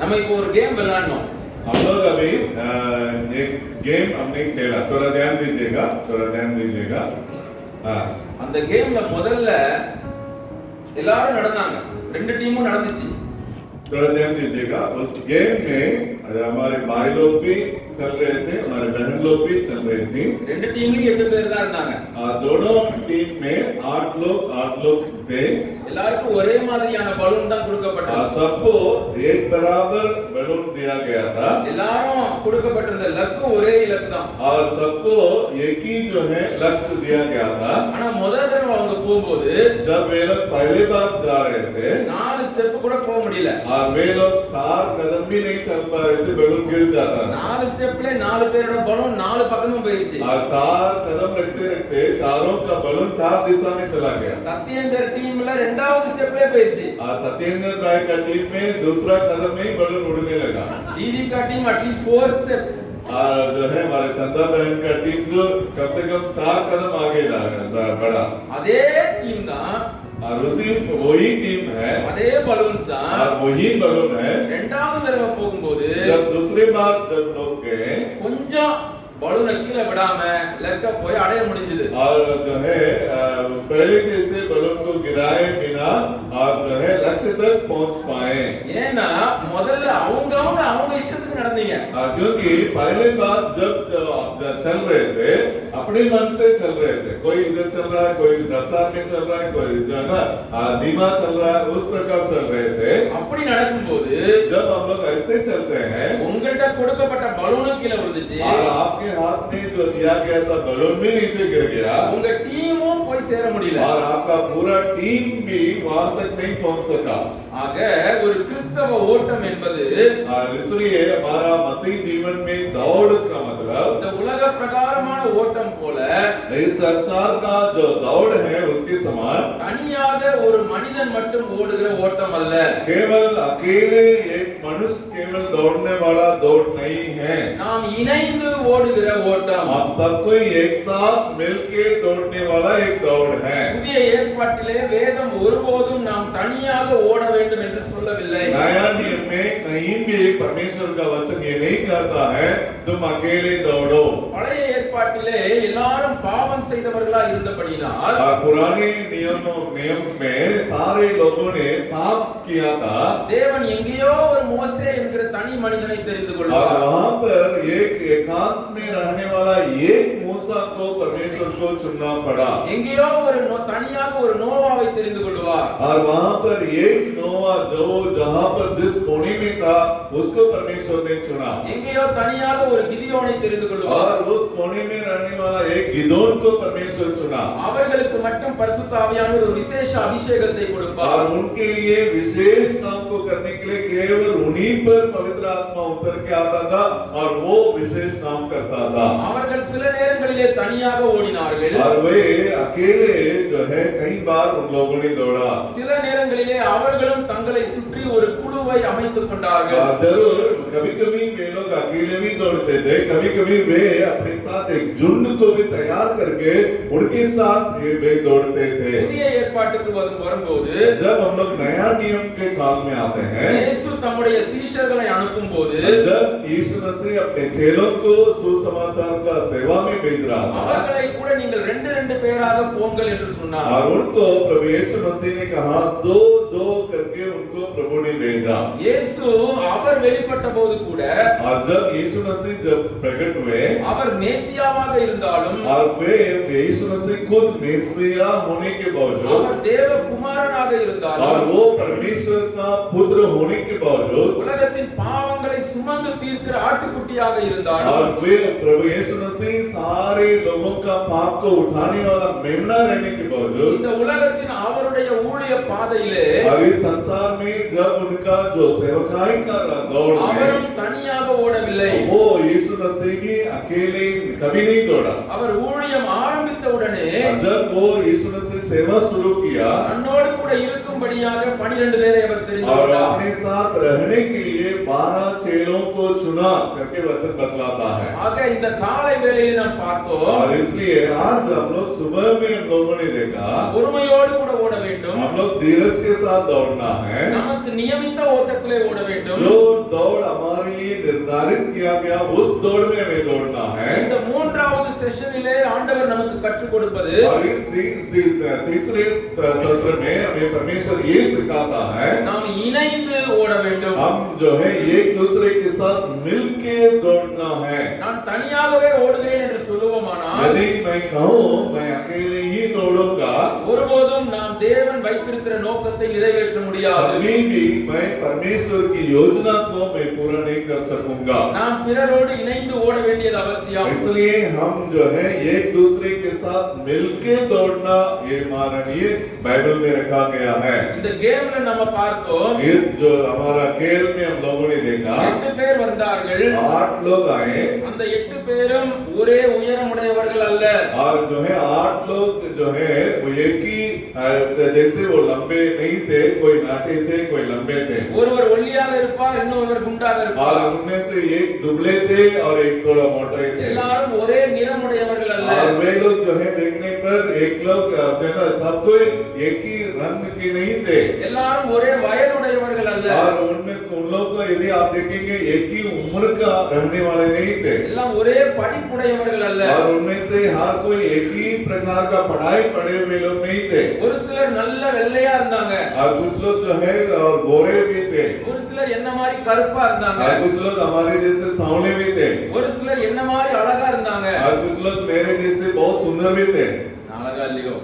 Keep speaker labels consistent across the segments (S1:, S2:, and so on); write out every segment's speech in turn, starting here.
S1: நம்ம இப்போ ஒரு கேம் விளையாடணும்.
S2: हम लोग अभी एक गेम हमने खेला, थोड़ा ध्यान दीजिएगा, थोड़ा ध्यान दीजिएगा।
S1: அந்த கேம்ல முதல்ல எல்லாரும் நடந்தாங்க, ரெண்டு டீமும் நடந்துச்சு.
S2: थोड़ा ध्यान दीजिएगा, उस गेम में हमारे भाई लोग भी चल रहे थे, हमारे बहन लोग भी चल रही थी।
S1: ரெண்டு டீம்லயும் 8 பேர் தான் இருந்தாங்க.
S2: दोनों टीम में 8 लोग थे।
S1: எல்லாருக்கும் ஒரே மாதிரியான பலூன் தான் கொடுக்கப்பட்டது.
S2: सबको एक बराबर बलून दिया गया था।
S1: எல்லாரும் கொடுக்கப்பட்டிருந்த லக்கு ஒரே இலக்கு தான்.
S2: और सबको एक ही जो है लक्ष्य दिया गया था।
S1: ஆனா முதல் தடவை அவங்க போகும்போது
S2: जब वे लोग पहली बार जा रहे थे,
S1: 4 ஸ்டெப் கூட போக முடியல.
S2: और वे लोग 4 कदम भी नहीं चल पा रहे थे, बलून गिर जाता था।
S1: 4 ஸ்டெப்ல 4 பேரோட பலூன் 4 பக்கமும் போயிடுச்சு.
S2: और 4 कदम रखते रखते चारों का बलून 4 दिशा में चला गया।
S1: சத்யேந்தர் டீம்ல இரண்டாவது ஸ்டெப்ல போயிடுச்சு.
S2: और सत्येंद्र राय का टीम में दूसरा कदम में ही बलून उड़ने लगा।
S1: दीदी का टीम एटलीस्ट 4 स्टेप्स,
S2: और जो है हमारे चंदा बहन का टीम जो कम से कम 4 कदम आगे बढ़ा।
S1: அதே டீம் தான்,
S2: और उसी वही टीम है,
S1: அதே பலூன்ஸ் தான்,
S2: और वही बलून है।
S1: இரண்டாவது தடவை போகும்போது
S2: जब दूसरी बार जब लोग गए,
S1: கொஞ்சம் பலூனை கீழே விடாம லெக்க போய் அடைய முடிஞ்சது.
S2: और जो है पहले जैसे बलून को गिराए बिना आप जो है लक्ष्य तक पहुंच पाए।
S1: ஏன்னா முதல்ல அவங்க இஷ்டத்துக்கு நடந்தீங்க.
S2: क्योंकि पहले बार जब चल रहे थे अपने मन से चल रहे थे, कोई इधर चल रहा है, कोई रफ्तार में चल रहा है, कोई जो है ना धीमा चल रहा है, उस प्रकार चल रहे थे।
S1: அப்படி நடக்கும்போது
S2: जब हम लोग ऐसे चलते हैं,
S1: உங்கள்ட்ட கொடுக்கப்பட்ட பலூன் கீழே விழுந்துச்சு,
S2: और आपके हाथ में जो दिया गया था बलून भी नीचे गिर गया,
S1: உங்க டீமும் போய் சேர முடியல,
S2: और आपका पूरा टीम भी वहां तक नहीं पहुंच सका।
S1: ஆக ஒரு கிறிஸ்தவ ஓட்டம் என்பது
S2: इसलिए हमारा मसीह जीवन में दौड़ का मतलब
S1: இந்த உலக பிரகாரமான ஓட்டம் போல
S2: इस संसार का जो दौड़ है उसके समान
S1: தனியாக ஒரு மனிதன் மட்டும் ஓடுகிற ஓட்டம் அல்ல.
S2: केवल अकेले एक मनुष्य केवल दौड़ने वाला दौड़ नहीं है,
S1: நாம் இணைந்து ஓடுகிற ஓட்டம்.
S2: हम सब कोई एक साथ मिलके दौड़ने वाला एक दौड़ है।
S1: புதிய ஏற்பாட்டிலே வேதம் ஒருபோதும் நாம் தனியாக ஓட வேண்டும் என்று சொல்லவில்லை.
S2: नया नियम में कहीं भी परमेश्वर का वचन ये नहीं कहता है तुम अकेले दौड़ो।
S1: பழைய ஏற்பாட்டிலே எல்லாரும் பாவம் செய்தவர்களா இருந்தபடியால்
S2: पुराने नियम में सारे लोगों ने पाप किया था।
S1: தேவன் எங்கேயோ ஒரு மோசே என்கிற தனி மனிதனை தெரிந்து கொள்வார்.
S2: वहां पर एक एकांत में रहने वाला एक मूसा को परमेश्वर को चुनना पड़ा।
S1: எங்கேயோ ஒரு தனியாக ஒரு நோவாவை தெரிந்து கொள்வார்.
S2: और वहां पर एक नोवा जो जहां पर जिस कोने में था उसको परमेश्वर ने चुना।
S1: எங்கேயோ தனியாக ஒரு கிதியோனை தெரிந்து கொள்வார்.
S2: और उस कोने में रहने वाला एक गिदोन को परमेश्वर चुना।
S1: அவர்களுக்கு மட்டும் பரிசுத்த ஆவியானவர் ஒரு விசேஷ அபிஷேகத்தை கொடுப்பார்.
S2: और उनके लिए विशेष काम को करने के लिए केवल उन्हीं पर पवित्र आत्मा उतर के आता था और वो विशेष काम करता था।
S1: அவர்கள் சில நேரங்களிலே தனியாக ஓடினார்கள்.
S2: और वे अकेले जो है कई बार उन लोगों ने दौड़ा।
S1: சில நேரங்களிலே அவர்களும் தங்களை சுற்றி ஒரு குழுவை அமைத்துக் கொண்டார்கள்.
S2: जरूर कभी-कभी वे लोग अकेले भी दौड़ते थे, कभी-कभी वे अपने साथ एक झुंड को भी तैयार करके उनके साथ वे दौड़ते थे।
S1: புதிய ஏற்பாட்டுக்கு வரும்போது
S2: जब हम लोग नया नियम के काल में आते हैं,
S1: இயேசு தம்முடைய சீஷர்களை அனுப்பும்போது
S2: जब यीशु मसीह अपने चेलों को सुसमाचार का सेवा में भेज रहा था,
S1: அவர்களை கூட நீங்கள் 2 பேராக போங்கள் என்று சொன்னார்.
S2: और उनको प्रभु यीशु मसीह ने कहा 2-2 करके उनको प्रभु ने भेजा।
S1: இயேசு அவர் வெளிப்பட்ட போது கூட
S2: और जब यीशु मसीह जब प्रकट हुए,
S1: அவர் மேசியாவாக இருந்தாலும்
S2: और वे यीशु मसीह खुद मेसिया होने के बावजूद
S1: அவர் தேவ குமாரனாக
S2: और
S1: இருந்தாலும்
S2: वो परमेश्वर का पुत्र होने के बावजूद
S1: உலகத்தின் பாவங்களை சுமந்து தீர்க்கிற ஆட்டுக்குட்டியாக
S2: और
S1: இருந்தாலும்
S2: वे प्रभु यीशु मसीह सारे लोगों का पाप को उठाने वाला मेमना रहने के बावजूद
S1: இந்த उலகத்தின் அவருடைய ஊழிய பாதையிலே
S2: और इस संसार में जब उनका जो सेवकाई का दौड़ है,
S1: அவரும் தனியாக ஓடவில்லை.
S2: वो यीशु मसीह भी अकेले कभी नहीं दौड़ा।
S1: அவர் ஊழியம் ஆரம்பித்த உடனே
S2: और जब वो यीशु मसीह सेवा शुरू किया
S1: தன்னோடு கூட இருக்கும்படியாக 12 பேரை அவர் தெரிந்து
S2: और
S1: கொண்டார்.
S2: अपने साथ रहने के लिए 12 चेलों को चुना करके वचन बतलाता है।
S1: ஆக இந்த காலை வேளையில் நாம் பார்த்தோம்,
S2: और इसलिए आज हम लोग सुबह में हम लोगों ने देखा
S1: பொறுமையோடு கூட ஓட வேண்டும். வேண்டும்.
S2: हम लोग धीरज के साथ दौड़ना है.
S1: நமக்கு நியமித்த ஓட்டத்திலே ஓட வேண்டும்.
S2: जो दौड़ हमारे लिए निर्धारित किया गया उस दौड़ में हमें दौड़ना है.
S1: இந்த மூன்றாவது செஷனிலே ஆண்டவர் நமக்கு கற்றுக் கொடுப்பது,
S2: और इस तीसरे सत्र में हमें परमेश्वर ये सिखाता है
S1: நாம் இணைந்து ஓட வேண்டும்.
S2: हम जो है एक दूसरे के साथ मिलके दौड़ना है.
S1: நான் தனியாகவே ஓடுகிறேன் என்று சொல்லுவோமானால்,
S2: यदि मैं कहूँ मैं अकेले ही दौड़ूंगा,
S1: ஒருபோதும் நாம் தேவன் வைத்திருக்கிற நோக்கத்தை நிறைவேற்ற முடியாது.
S2: कभी भी मैं परमेश्वर की योजना को मैं पूरा नहीं कर सकूंगा.
S1: நாம் பிறரோடு இணைந்து ஓட வேண்டியது அவசியம்.
S2: इसलिए हम जो है एक दूसरे के साथ मिलके दौड़ना ये हमारे लिए बाइबल में रखा गया है.
S1: இந்த கேம்ல நம்ம பார்த்தோம்,
S2: इस जो हमारा खेल में हम लोगों ने देखा
S1: 8 பேர் வந்தார்கள்.
S2: 8 लोग आए
S1: அந்த 8 பேரும் ஒரே உயரமுடையவர்கள் அல்ல.
S2: और जो है 8 लोग जो है वो एक ही जैसे वो लंबे नहीं थे, कोई नाटे थे, कोई लंबे थे.
S1: ஒருவர் ஒல்லியாக இருப்பார், இன்னொருவர் குண்டாக
S2: और
S1: இருப்பார்.
S2: उनमें से एक दुबले थे और एक थोड़ा मोटे थे.
S1: எல்லாரும் ஒரே நிறமுடையவர்கள் அல்ல.
S2: और वे लोग जो है देखने पर एक लोग जो है सब कोई एक ही रंग के नहीं थे.
S1: எல்லாரும் ஒரே வயதுடையவர்கள் அல்ல.
S2: और उनमें उन लोग को यदि आप देखेंगे एक ही उम्र का रहने वाले नहीं थे.
S1: எல்லாம் ஒரே படிப்புடையவர்கள் அல்ல.
S2: और उनमें से हर कोई एक ही प्रकार का पढ़ाई पढ़े हुए लोग नहीं थे.
S1: ஒரு சிலர் நல்ல வெள்ளையா இருந்தாங்க,
S2: और कुछ लोग जो है और गोरे भी थे.
S1: ஒரு சிலர் என்ன மாதிரி கருப்பா இருந்தாங்க,
S2: और कुछ लोग हमारे जैसे सांवले भी थे.
S1: ஒரு சிலர் என்ன மாதிரி அழகா இருந்தாங்க.
S2: और कुछ लोग मेरे जैसे बहुत सुंदर भी थे.
S1: நான் அழகா இல்லையோ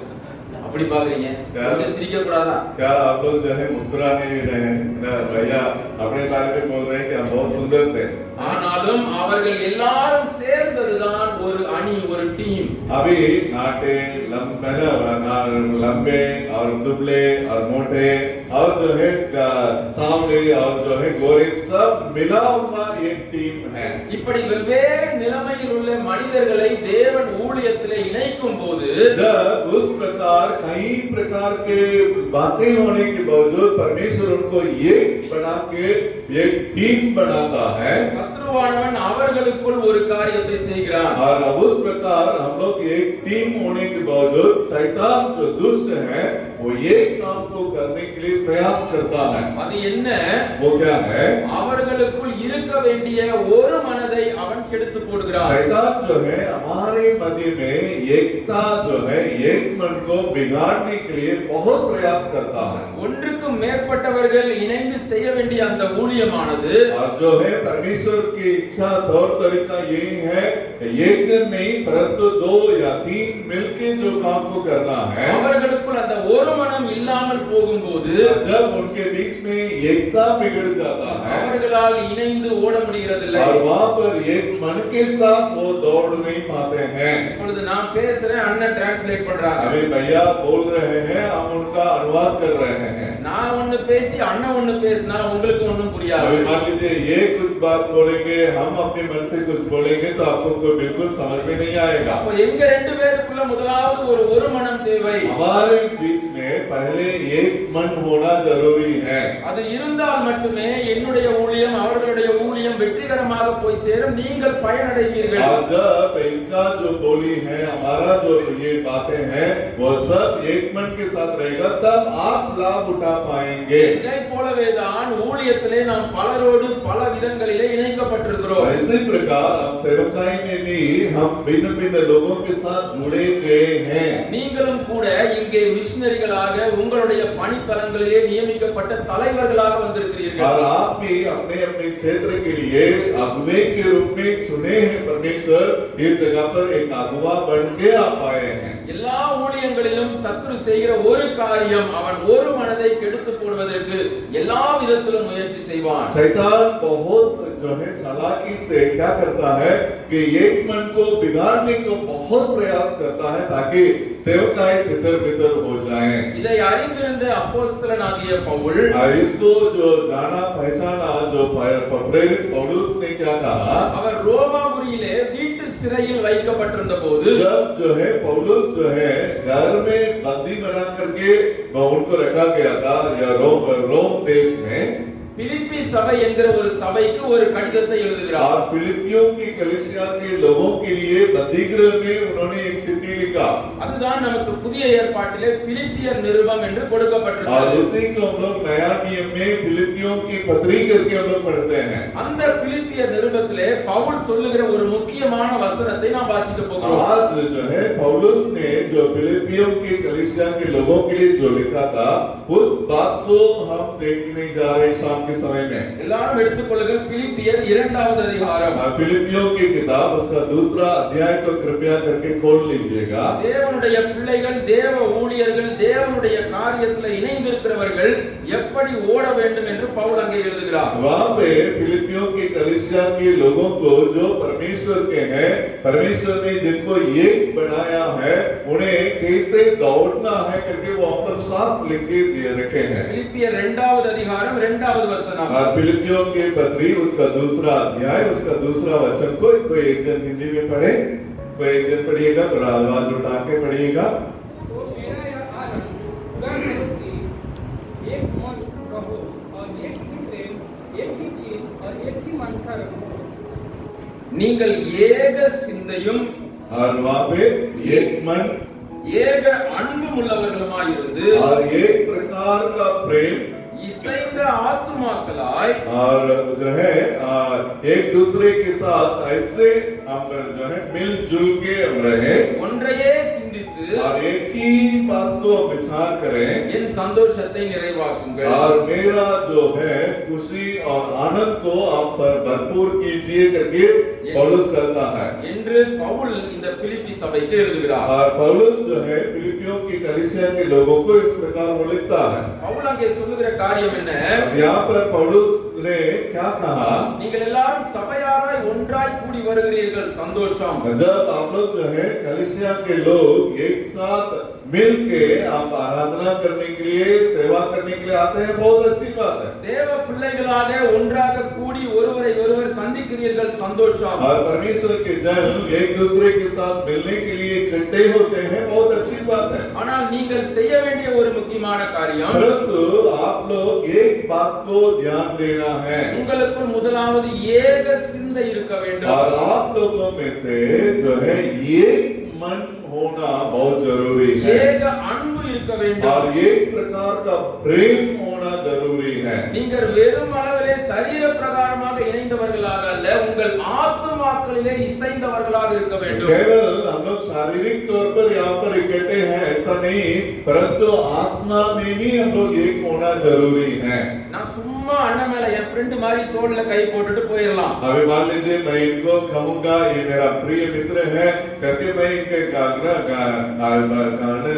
S1: அப்படி பாக்குறீங்க?
S2: क्या?
S1: கொஞ்சம் சிரிக்க கூடாதா?
S2: क्या आप लोग जो है मुस्कुरा नहीं रहे हैं ना भैया? अपने बारे में बोल रहे हैं कि हम बहुत सुंदर थे.
S1: ஆனாலும் அவர்கள் எல்லாரும் சேர்ந்ததுதான் ஒரு அணி, ஒரு டீம்.
S2: अभी नाटे लंबे और दुबले और मोटे और जो है सांवले और जो है गोरे सब मिला हुआ एक टीम है.
S1: இப்படி வெவ்வேறு நிலைமையில் உள்ள மனிதர்களை தேவன் ஊழியத்திலே இணைக்கும் போது,
S2: जब उस प्रकार कई प्रकार के बातें होने के बावजूद परमेश्वर उनको एक बना के एक टीम बनाता है.
S1: சத்ருவானவன் அவர்களுக்குள் ஒரு காரியத்தை செய்கிறான்.
S2: और उस प्रकार हम लोग एक टीम होने के बावजूद शैतान जो दुष्ट है वो एक काम को करने के लिए प्रयास करता है.
S1: அது என்ன?
S2: वो क्या है?
S1: அவர்களுக்குள் இருக்க வேண்டிய ஒரு மனதை அவன் கெடுத்து போடுகிறான்.
S2: शैतान जो है हमारे मध्य में एकता जो है एक मन को बिगाड़ने के लिए बहुत प्रयास करता है.
S1: ஒன்றுக்கும் மேற்பட்டவர்கள் இணைந்து செய்ய வேண்டிய அந்த ஊழியமானது,
S2: और जो है परमेश्वर की इच्छा तौर तरीका यही है एक जन नहीं परंतु 2 या 3 मिलके जो काम को करना है.
S1: அவர்களுக்குள் அந்த ஒரு மனம் இல்லாமல் போகும்போது
S2: जब उनके बीच में एकता बिगड़ जाता है
S1: அவர்களால் இணைந்து ஓட முடிகிறதில்லை.
S2: और वहाँ पर एक मन के साथ वो दौड़ नहीं पाते हैं.
S1: இப்பொழுது நான் பேசுறேன், அண்ணன் டிரான்ஸ்லேட் பண்றாங்க.
S2: अभी भैया बोल रहे हैं, हम उनका अनुवाद कर रहे हैं.
S1: நான் ஒன்னு பேசி அண்ணன் ஒன்னு பேசினா உங்களுக்கு ஒண்ணும் புரியாது.
S2: अभी मान लीजिए ये कुछ बात बोलेंगे, हम अपने मन से कुछ बोलेंगे तो आपको कोई बिल्कुल समझ में नहीं आएगा.
S1: அப்ப எங்க ரெண்டு பேருக்குள்ள முதலாவது ஒரு மனம் தேவை.
S2: हमारे बीच में पहले एक मन होना जरूरी है.
S1: அது இருந்தால் மட்டுமே என்னுடைய ஊழியம் அவர்களுடைய ஊழியம் வெற்றிகரமாக போய் சேரும், நீங்கள் பயனடைவீர்கள்.
S2: और जब इनका जो बोली है, हमारा जो ये बातें हैं, वो सब एक मन के साथ रहेगा, तब आप लाभ उठा पाएंगे.
S1: இதை போலவே தான் ஊழியத்திலே நாம் பலரோடு பல விதங்களிலே இணைக்கப்பட்டிருக்கிறோம்.
S2: इसी प्रकार हम सेवकाई में भी हम भिन्न भिन्न लोगों के साथ जुड़े गए हैं.
S1: நீங்களும் கூட இங்கே மிஷனரிகளாக உங்களுடைய பணித்தலங்களிலே நியமிக்கப்பட்ட தலைவர்களாக வந்திருக்கிறீர்கள்.
S2: और आप भी अपने अपने क्षेत्र के लिए अगुवे के रूप में चुने हैं. परमेश्वर इस जगह पर एक अगुवा बन के आप आए हैं.
S1: எல்லா ஊழியங்களிலும் சத்துரு செய்கிற ஒரு காரியம், அவன் ஒரு மனதை கெடுத்து போடுவதற்கு எல்லா விதத்திலும் முயற்சி செய்வான்.
S2: शैतान बहुत जो है चालाकी से क्या करता है कि एक मन को बिगाड़ने को बहुत प्रयास करता है ताकि सेवकाई तितर-बितर हो जाए.
S1: இதை அறிந்திருந்த அப்போஸ்தலனாகிய பவுல்
S2: इसको जो जाना पहचाना जो प्रेरित पौलुस ने क्या कहा,
S1: அவர் ரோமாபுரியிலே வீட்டு சிறையில் வைக்கப்பட்டிருந்த போது,
S2: जब जो है पौलुस जो है घर में बंदी बना करके उनको रखा गया था या रोम देश में,
S1: பிலிப்பி சபை என்கிற ஒரு சபைக்கு ஒரு கடிதத்தை எழுதுகிறார்.
S2: और फिलिपियों की कलीसिया के लोगों के लिए बंदीगृह में उन्होंने एक चिट्ठी लिखा।
S1: அதுதான் நமக்கு புதிய ஏற்பாட்டிலே பிலிப்பியர் நிருபம் என்று கொடுக்கப்பட்டிருக்கிறது.
S2: और उसी को हम लोग नया नियम में फिलिपियों की पत्री करके हम लोग पढ़ते हैं।
S1: அந்த பிலிப்பியர் நிருபத்திலே பவுல் சொல்லுகிற ஒரு முக்கியமான வசனத்தை நாம் வாசிக்க போகிறோம்.
S2: आज जो है पौलुस ने जो फिलिपियों की कलीसिया के लोगों के लिए जो लिखा था उस बात को हम देखने जा रहे हैं शाम के समय में।
S1: எல்லாரும் எடுத்துக்கொள்ளுங்கள் பிலிப்பியர் 2வது அதிகாரம்.
S2: फिलिपियों की किताब उसका दूसरा अध्याय को कृपया करके खोल लीजिएगा।
S1: தேவனுடைய பிள்ளைகள், தேவ ஊழியர்கள், தேவனுடைய காரியத்தில் இணைந்திருக்கிறவர்கள் எப்படி ஓட வேண்டும் என்று பவுல் அங்கே எழுதுகிறார்.
S2: वहाँ पे फिलिपियों की कलीसिया के लोगों को जो परमेश्वर के हैं, परमेश्वर ने जिनको एक बनाया है उन्हें कैसे दौड़ना है करके वो हम पर साफ लिख के दिए रखे हैं।
S1: பிலிப்பியர் 2வது அதிகாரம் 2வது வசனம்.
S2: फिलिपियों की पत्री उसका दूसरा अध्याय उसका दूसरा वचन को कोई एक जन हिंदी में पढ़े, कोई एक जन पढ़िएगा, थोड़ा आवाज उठा के पढ़िएगा।
S3: तो मेरा यह आनंद पूरा नहीं कि एक मन कहो और एक ही प्रेम, एक ही चीज और एक ही मनसा रखो।
S1: நீங்கள் ஏக சிந்தையும்
S2: और वहाँ पे एक मन
S1: ஏக அன்பும் உள்ளவர்களுமாயிருந்து
S2: और एक प्रकार का प्रेम
S1: இசைந்த ஆத்துமாக்களாய்
S2: और जो है एक दूसरे के साथ ऐसे हम जो है मिलजुल के हम रहे
S1: ஒன்றையே சிந்தித்து
S2: और एक ही बात को विचार करें
S1: என் சந்தோஷத்தை நிறைவாக்குங்கள்.
S2: और मेरा जो है खुशी और आनंद को आप पर भरपूर कीजिए करके पौलुस कहता है।
S1: என்று பவுல் இந்த பிலிப்பி சபைக்கு எழுதுகிறார்.
S2: और पौलुस जो है फिलिपियों की कलीसिया के लोगों को इस प्रकार वो लिखता है।
S1: பவுல் அங்கே சொல்லுகிற காரியம் என்ன?
S2: अब यहाँ पर पौलुस ने क्या कहा?
S1: நீங்கள் எல்லாரும் சபையாராய் ஒன்றாய் கூடி வருகிறீர்கள், சந்தோஷம்.
S2: जब आप लोग जो है कलीसिया के लोग एक साथ मिल के आप आराधना करने के लिए, सेवा करने के लिए आते हैं, बहुत अच्छी बात है।
S1: தேவ பிள்ளைகளாக ஒன்றாக கூடி ஒருவரை ஒருவர் சந்திக்கிறீர்கள், சந்தோஷம்.
S2: और परमेश्वर के जन एक दूसरे के साथ मिलने के लिए इकट्ठे होते हैं, बहुत अच्छी बात है।
S1: ஆனால் நீங்கள் செய்ய வேண்டிய ஒரு முக்கியமான காரியம்,
S2: परंतु आप लोग एक बात को ध्यान देना है
S1: உங்களுக்குள் முதலாவது ஏக சிந்தை இருக்க வேண்டும்.
S2: और आप लोगों में से जो है एक मन होना बहुत जरूरी है
S1: ஏக அன்பு இருக்க வேண்டும்.
S2: और एक प्रकार का प्रेम होना जरूरी है।
S1: நீங்கள் வெறும் அளவிலே சரீர பிரகாரமாக இணைந்தவர்களாக அல்ல, உங்கள் ஆத்துமாக்களிலே இசைந்தவர்களாக இருக்க வேண்டும்.
S2: केवल हम लोग शारीरिक तौर पर यहाँ पर इकट्ठे हैं ऐसा नहीं, परंतु आत्मा में भी हम लोग एक होना जरूरी है।
S1: நான் சும்மா அண்ணன் மேல என் ஃப்ரெண்ட் மாதிரி தோள்ல கை போட்டுட்டு போயிடலாம்.
S2: अभी मान लीजिए मैं इनको कहूंगा ये मेरा प्रिय मित्र है करके मैं इनके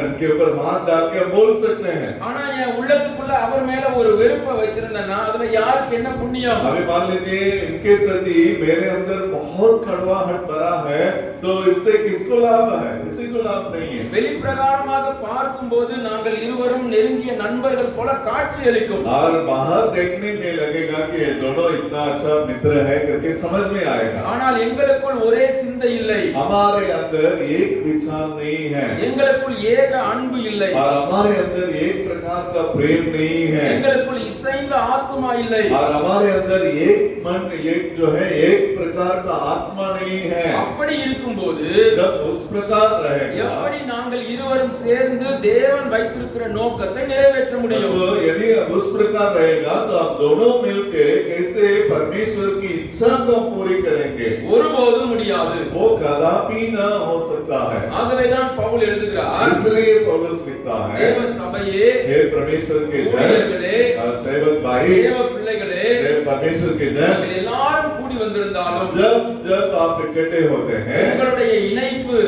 S2: उनके ऊपर हाथ डाल के बोल सकते हैं।
S1: ஆனா என் உள்ளத்துக்குள்ள அவர் மேல ஒரு வெறுப்பை வச்சிருந்தேன்னா அதுல யாருக்கு என்ன புண்ணியம்?
S2: अभी मान लीजिए इनके प्रति मेरे अंदर बहुत कड़वाहट भरा है, तो इससे किसको लाभ है? किसी को लाभ नहीं है।
S1: வெளிப்பிரகாரமாக பார்க்கும்போது நாங்கள் இருவரும் நெருங்கிய நண்பர்கள் போல காட்சி அளிக்கும்.
S2: और बाहर देखने में लगेगा कि ये दोनों इतना अच्छा मित्र है करके समझ में आएगा,
S1: ஆனால் எங்களுக்குள் ஒரே சிந்தை இல்லை,
S2: हमारे अंदर एक विचार नहीं है
S1: எங்களுக்குள் ஏக அன்பு இல்லை,
S2: और हमारे अंदर एक प्रकार का प्रेम नहीं है
S1: எங்களுக்குள் இசைந்த ஆத்துமா இல்லை.
S2: और हमारे अंदर एक मन, एक जो है एक प्रकार का आत्मा नहीं है।
S1: அப்படி இருக்கும்போது
S2: जब उस प्रकार रहेगा
S1: எப்படி நாங்கள் இருவரும் சேர்ந்து தேவன் வைத்திருக்கிற நோக்கத்தை நிறைவேற்ற முடியும்?
S2: तो यदि उस प्रकार रहेगा तो आप दोनों मिलके कैसे परमेश्वर की इच्छा को पूरी करेंगे?
S1: ஒருபோதும் முடியாது.
S2: वो कदापि न हो सकता है।
S1: ஆகவேதான் பவுல் எழுதுகிறார்,
S2: इसलिए पौलुस लिखता है,
S1: தேவ சபையே,
S2: हे परमेश्वर के जन,
S1: ஊழியர்களே,
S2: सेवक भाई,
S1: தேவ பிள்ளைகளே,
S2: हे परमेश्वर के जन,
S1: நீங்கள் எல்லாரும் கூடி வந்திருந்தாலும்
S2: जब जब आप इकट्ठे होते हैं
S1: உங்களுடைய இணைப்பு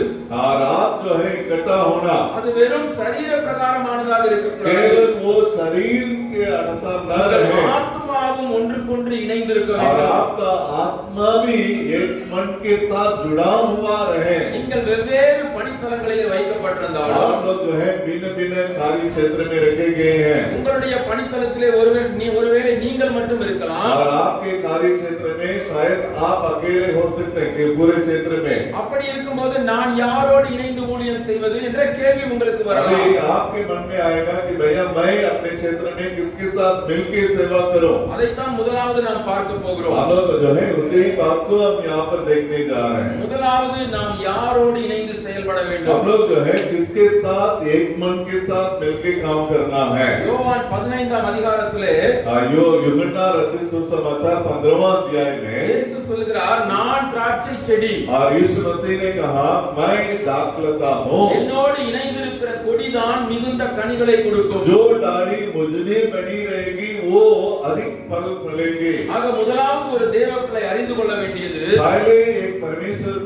S2: और आप जो है इकट्ठा होना
S1: அது வெறும் சரீர பிரகாரமானதாக இருக்கக்கூடாது.
S2: केवल वो शरीर के अनुसार न रहे
S1: ஆத்மாவும் ஒன்றுக்கொன்று இணைந்திருக்க
S2: और
S1: வேண்டும்.
S2: आपका आत्मा भी एक मन के साथ जुड़ा हुआ रहे।
S1: நீங்கள் வெவ்வேறு பணித்தலங்களிலே வைக்கப்பட்டிருந்தாலும்
S2: आप लोग जो है भिन्न भिन्न कार्य क्षेत्र में रखे गए हैं
S1: உங்களுடைய பணித்தலத்திலே ஒருவேளை நீங்கள் மட்டும் இருக்கலாம்,
S2: और आपके कार्य क्षेत्र में शायद आप अकेले हो सकते हैं कि पूरे क्षेत्र में।
S1: அப்படி இருக்கும்போது நான் யாரோடு இணைந்து ஊழியம் செய்வது என்ற கேள்வி உங்களுக்கு வரலாம்.
S2: अभी आपके मन में आएगा कि भैया मैं अपने क्षेत्र में किसके साथ मिलकर सेवा करूं?
S1: அதைத்தான் முதலாவது நாம் பார்க்க போகிறோம்.
S2: हम लोग जो है उसी बात को हम यहाँ पर देखने जा रहे हैं।
S1: முதலாவது நாம் யாரோடு இணைந்து செயல்பட வேண்டும்?
S2: हम लोग जो है किसके साथ एक मन के साथ मिलकर काम करना है।
S1: யோவான் 15ஆம் அதிகாரத்திலே
S2: यो यूहन्ना रचित सुसमाचार 15वां अध्याय में
S1: இயேசு சொல்கிறார், நான் திராட்சை செடி,
S2: और यीशु मसीह ने कहा मैं दाखलता हूँ,
S1: என்னோடு இணைந்திருக்கிற கொடிதான் மிகுந்த கனிகளை கொடுக்கும்.
S2: जो डाली मुझमें बनी रहेगी वो अधिक फल फलेगी।
S1: ஆக முதலாவது ஒரு தேவப்பிள்ளை அறிந்து கொள்ள வேண்டியது,
S2: पहले एक परमेश्वर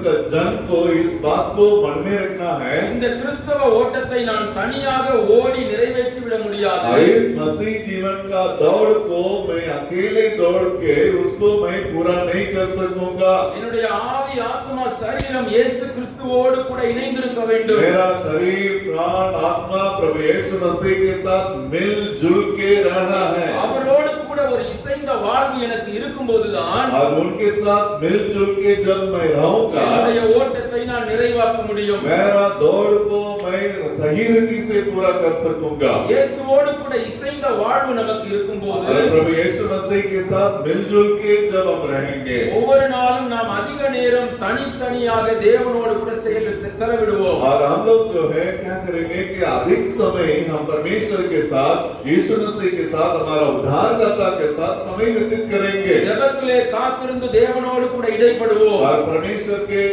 S2: का जन को इस बात को मन में रखना है,
S1: இந்த கிறிஸ்தவ ஓட்டத்தை நான் தனியாக ஓடி நிறைவேற்றி விட முடியாது.
S2: इस मसीह जीवन का दौड़ को मैं अकेले दौड़ के उसको मैं पूरा नहीं कर सकूंगा।
S1: என்னுடைய ஆவி, ஆத்மா, சரீரம் இயேசு கிறிஸ்துவோடு கூட இணைந்திருக்க வேண்டும்.
S2: मेरा शरीर, प्राण, आत्मा प्रभु यीशु मसीह के साथ मिलजुल के रहना है।
S1: அவரோடு கூட ஒரு இசைந்த வாழ்வு எனக்கு இருக்கும்போதுதான்
S2: और उनके साथ मिलजुल के जब मैं रहूंगा,
S1: என்னுடைய ஓட்டத்தை நான் நிறைவாக்க முடியும்.
S2: मेरा दौड़ को मैं सही रीति से पूरा कर सकूंगा।
S1: இயேசுவோடு கூட இசைந்த வாழ்வு நமக்கு இருக்கும்போது
S2: और प्रभु यीशु मसीह के साथ मिलजुल के जब हम रहेंगे,
S1: ஒவ்வொரு நாளும் நாம் அதிக நேரம் தனித்தனியாக தேவனோடு கூட செலவிடுவோம்.
S2: और हम लोग जो है क्या करेंगे कि अधिक समय हम परमेश्वर के साथ, यीशु मसीह के साथ, हमारा उद्धारकर्ता के साथ समय व्यतीत करेंगे।
S1: ஜெபத்திலே காத்திருந்து தேவனோடு கூட இடைப்படுவோம்.
S2: और परमेश्वर के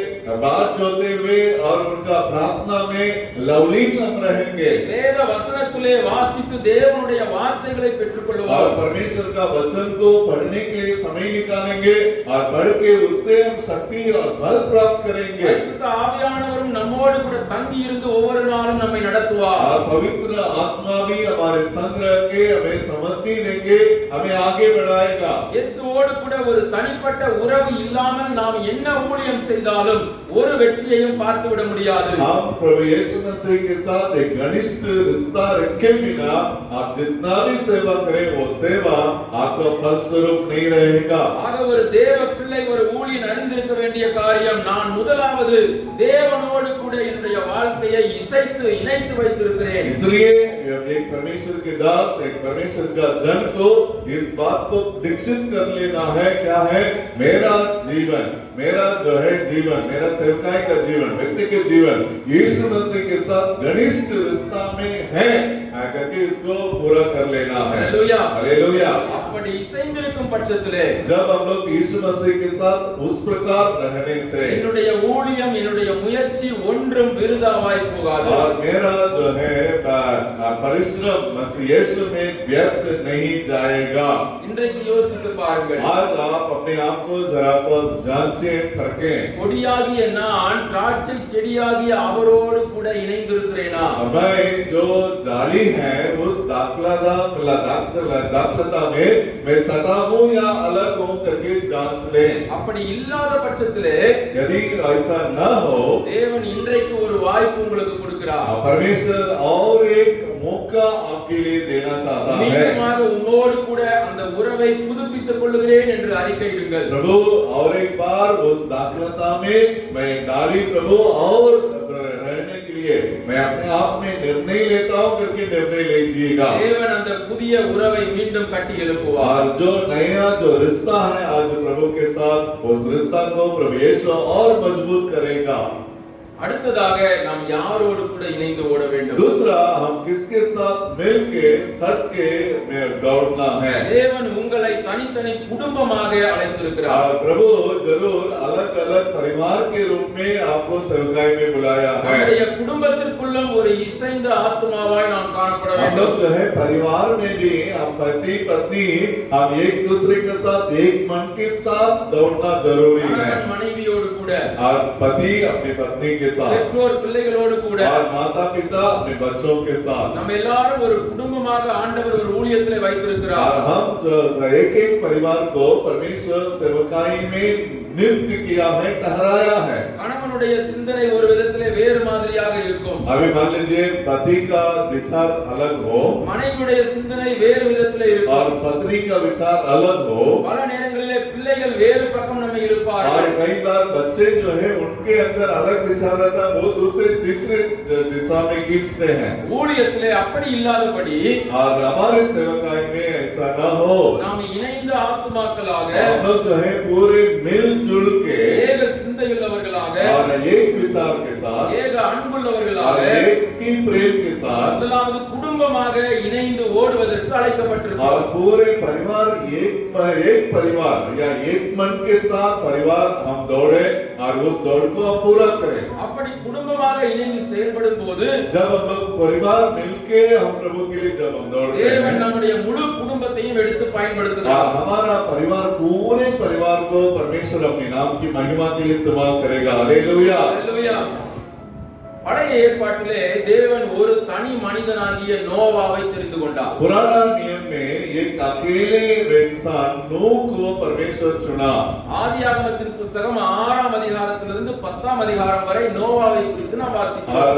S2: बात जोते हुए और उनका प्रार्थना में लवलीन हम रहेंगे।
S1: வேத வசனத்திலே வாசித்து தேவனுடைய வார்த்தைகளை
S2: और
S1: பெற்றுக்கொள்வோம்.
S2: परमेश्वर का वचन को पढ़ने के लिए समय निकालेंगे और पढ़ के उससे हम शक्ति और बल प्राप्त करेंगे।
S1: பரிசுத்த ஆவியானவரும் நம்மோடு கூட தங்கி இருந்து ஒவ்வொரு நாளும் நம்மை நடத்துவார்.
S2: और पवित्र आत्मा भी हमारे संग रह के हमें समझती देंगे, हमें आगे बढ़ाएगा।
S1: இயேசுவோடு கூட ஒரு தனிப்பட்ட உறவு இல்லாமல் நாம் என்ன ஊழியம் செய்தாலும் ஒரு வெற்றியையும் பார்த்து விட முடியாது.
S2: हम प्रभु यीशु मसीह के साथ एक घनिष्ठ रिश्ता रखे बिना आप जितना भी सेवा करें वो सेवा आपका फलस्वरूप नहीं रहेगा।
S1: ஆக ஒரு தேவ பிள்ளை, ஒரு ஊழியன் அறிந்திருக்க வேண்டிய காரியம், நான் முதலாவது தேவனோடு கூட என்னுடைய வாழ்க்கையை இணைத்து வைத்திருக்கிறேன்.
S2: इसलिए एक परमेश्वर के दास, एक परमेश्वर का जन को इस बात को दीक्षित कर लेना है, क्या है, मेरा जीवन, मेरा जो है जीवन, मेरा सेवकाई का जीवन, व्यक्ति के जीवन यीशु मसीह के साथ घनिष्ठ रिश्ता में है करके इसको पूरा कर लेना है।
S1: Hallelujah,
S2: hallelujah.
S1: அப்படி இசைந்திருக்கும் பட்சத்திலே
S2: जब हम लोग यीशु मसीह के साथ उस प्रकार रहने से,
S1: என்னுடைய ஊழியம், என்னுடைய முயற்சி ஒன்றும் விருதாவாய் போகாது.
S2: और मेरा जो है परिश्रम मसीह यीशु में व्यर्थ नहीं जाएगा।
S1: இன்றைக்கு யோசித்து பாருங்கள்,
S2: आज आप अपने आप को जरा सा जांचें, परखें।
S1: கொடியாகிய நான் திராட்சை செடியாகிய அவரோடு கூட இணைந்திருக்கிறேனா?
S2: मैं जो डाली है उस दाखलता में मैं सटा हूँ या अलग हूँ करके जांच लें।
S1: அப்படி இல்லாத பட்சத்திலே
S2: यदि ऐसा न हो,
S1: தேவன் இன்றைக்கு ஒரு வாய்ப்பு உங்களுக்கு கொடுக்கிறார்.
S2: परमेश्वर और एक मौका आपके लिए देना चाहता है।
S1: மீண்டுமாக உம்மோடு கூட அந்த உறவை புதுப்பித்துக் கொள்ளுகிறேன் என்று அறிக்கையிடுங்கள்.
S2: प्रभु और एक बार उस दाखलता में मैं डाली प्रभु और रहने के लिए मैं अपने आप में निर्णय लेता हूँ करके निर्णय लीजिएगा।
S1: தேவன் அந்த புதிய உறவை மீண்டும் கட்டி எழுப்புவார்.
S2: और जो नया जो रिश्ता है आज प्रभु के साथ, उस रिश्ता को प्रभु यीशु और मजबूत करेगा।
S1: அடுத்ததாக நாம் யாரோடு கூட இணைந்து ஓட வேண்டும்?
S2: दूसरा, हम किसके साथ मिलके सट के दौड़ना है।
S1: தேவன் உங்களை தனித்தனி குடும்பமாக அழைத்திருக்கிறார்.
S2: और प्रभु जरूर अलग अलग परिवार के रूप में आपको सेवकाई में बुलाया है।
S1: நம்முடைய குடும்பத்திற்குள்ளும் ஒரு இசைந்த ஆத்மாவாய் நாம் காணப்பட
S2: हम
S1: வேண்டும்.
S2: लोग जो है परिवार में भी हम पति पत्नी हम एक दूसरे के साथ एक मन के साथ दौड़ना जरूरी है।
S1: கணவன் மனைவியோடு கூட,
S2: और पति अपनी पत्नी के साथ,
S1: பெற்றோர் பிள்ளைகளோடு கூட,
S2: और माता पिता अपने बच्चों के साथ,
S1: நம்ம எல்லாரும் ஒரு குடும்பமாக ஆண்டவர் ஒரு ஊழியத்திலே வைத்திருக்கிறார்.
S2: और हम एक एक परिवार को परमेश्वर सेवकाई में नियुक्त किया है, ठहराया है।
S1: கணவனுடைய கணவனுடைய சிந்தனை ஒரு விதத்திலே வேறு மாதிரியாக இருக்கும்.
S2: अभी मान लीजिए पति का विचार अलग हो
S1: மனைவியுடைய சிந்தனை வேறு விதத்திலே இருக்கும்.
S2: और पत्नी का विचार अलग हो
S1: பல நேரங்களிலே பிள்ளைகள் வேறு பக்கம் நம்மை
S2: और
S1: இழுப்பார்கள்.
S2: कई बार बच्चे जो है उनके अंदर अलग विचार रहता है, वो दूसरे तीसरे दिशा में खींचते हैं।
S1: ஊழியத்திலே அப்படி இல்லாதபடி
S2: और हमारे सेवकाई में ऐसा न हो,
S1: நாம் இணைந்த ஆத்துமாக்களாக
S2: हम लोग जो है पूरे मिलजुल के
S1: ஏக சிந்தையுள்ளவர்களாக
S2: और एक विचार के साथ
S1: ஏக
S2: और
S1: அன்புள்ளவர்களாக
S2: एक ही प्रेम के साथ
S1: முதலாவது குடும்பமாக இணைந்து ஓடுவதற்கு அழைக்கப்பட்டிருக்கிறோம்.
S2: और पूरे परिवार एक परिवार या एक मन के साथ परिवार हम दौड़े और उस दौड़ को हम पूरा करें।
S1: அப்படி குடும்பமாக இணைந்து செயல்படும் போது
S2: जब हम लोग परिवार मिलके हम प्रभु के लिए जब हम दौड़ते
S1: தேவன்
S2: हैं
S1: நம்முடைய முழு குடும்பத்தையும் எடுத்து
S2: और
S1: பயன்படுத்துகிறார்.
S2: हमारा परिवार पूरे परिवार को परमेश्वर अपने नाम की महिमा के लिए इस्तेमाल करेगा। हालेलुया।
S1: அல்லேலூயா. பழைய ஏற்பாட்டிலே தேவன் ஒரு தனி மனிதனாகிய நோவாவை தெரிந்து கொண்டார்.
S2: पुराना नियम में एक अकेले इंसान नूह को परमेश्वर चुना।
S1: ஆதியாகமத்தின் புத்தகம் 6ஆம் அதிகாரத்திலிருந்து 10ஆம் அதிகாரம் வரை நோவாவை குறித்து நாம் வாசிக்கிறோம்.
S2: और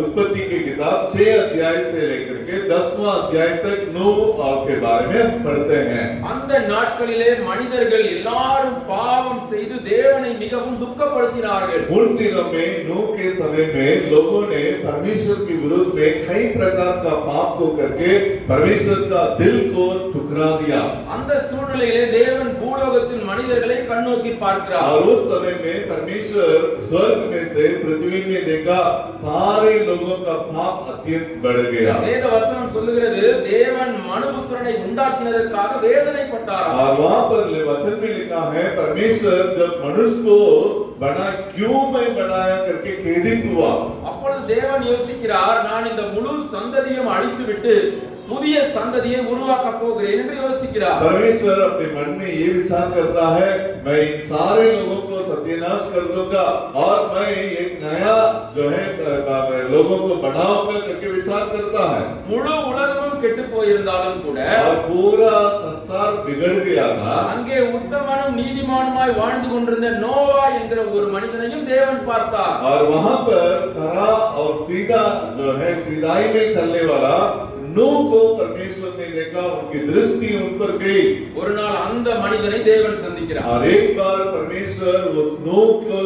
S2: उत्पत्ति की किताब 6 अध्याय से लेकर के 10वां अध्याय तक नूह के बारे में हम पढ़ते हैं।
S1: அந்த நாட்களிலே மனிதர்கள் எல்லாரும் பாவம் செய்து தேவனை மிகவும் துக்கப்படுத்தினார்கள்.
S2: उन दिनों में नूह के समय में लोगों ने परमेश्वर के विरुद्ध में कई प्रकार का पाप को करके परमेश्वर का दिल को ठुकरा दिया।
S1: அந்த சூழ்நிலையிலே தேவன் பூலோகத்தின் மனிதர்களை கண்ணோக்கி பார்க்கிறார்.
S2: और उस समय में परमेश्वर स्वर्ग में से पृथ्वी में देखा सारे लोगों का पाप अत्यंत बढ़ गया।
S1: வேத வசனம் சொல்லுகிறது தேவன் மனுபுத்திரனை உண்டாக்கினதற்காக வேதனைப்பட்டாராம்.
S2: और वहां पर वचन में लिखा है परमेश्वर जब मनुष्य को बना क्यों मैं बनाया करके खेदित हुआ।
S1: அப்பொழுது தேவன் யோசிக்கிறார், நான் இந்த முழு சந்ததியும் அழித்துவிட்டு புதிய சந்ததியை உருவாக்க போகிறேன் என்று யோசிக்கிறார்.
S2: परमेश्वर अपने मन में ये विचार करता है मैं इन सारे लोगों को सत्यानाश कर दूंगा और मैं एक नया जो है लोगों को बनाऊंगा करके विचार करता है।
S1: முழு உலகமும் கெட்டு போயிருந்தாலும் கூட
S2: और पूरा संसार बिगड़ गया था।
S1: அங்கே உத்தமனும் நீதிமானுமாய் வாழ்ந்து கொண்டிருந்த நோவா என்கிற ஒரு மனிதனையும் தேவன் பார்த்தார்.
S2: और वहां पर खरा और सीधा जो है सीधाई में चलने वाला नूह को परमेश्वर ने देखा, उनकी दृष्टि उन पर गई।
S1: ஒரு நாள் அந்த மனிதனை தேவன் சந்திக்கிறார்.
S2: और एक बार परमेश्वर उस नूह को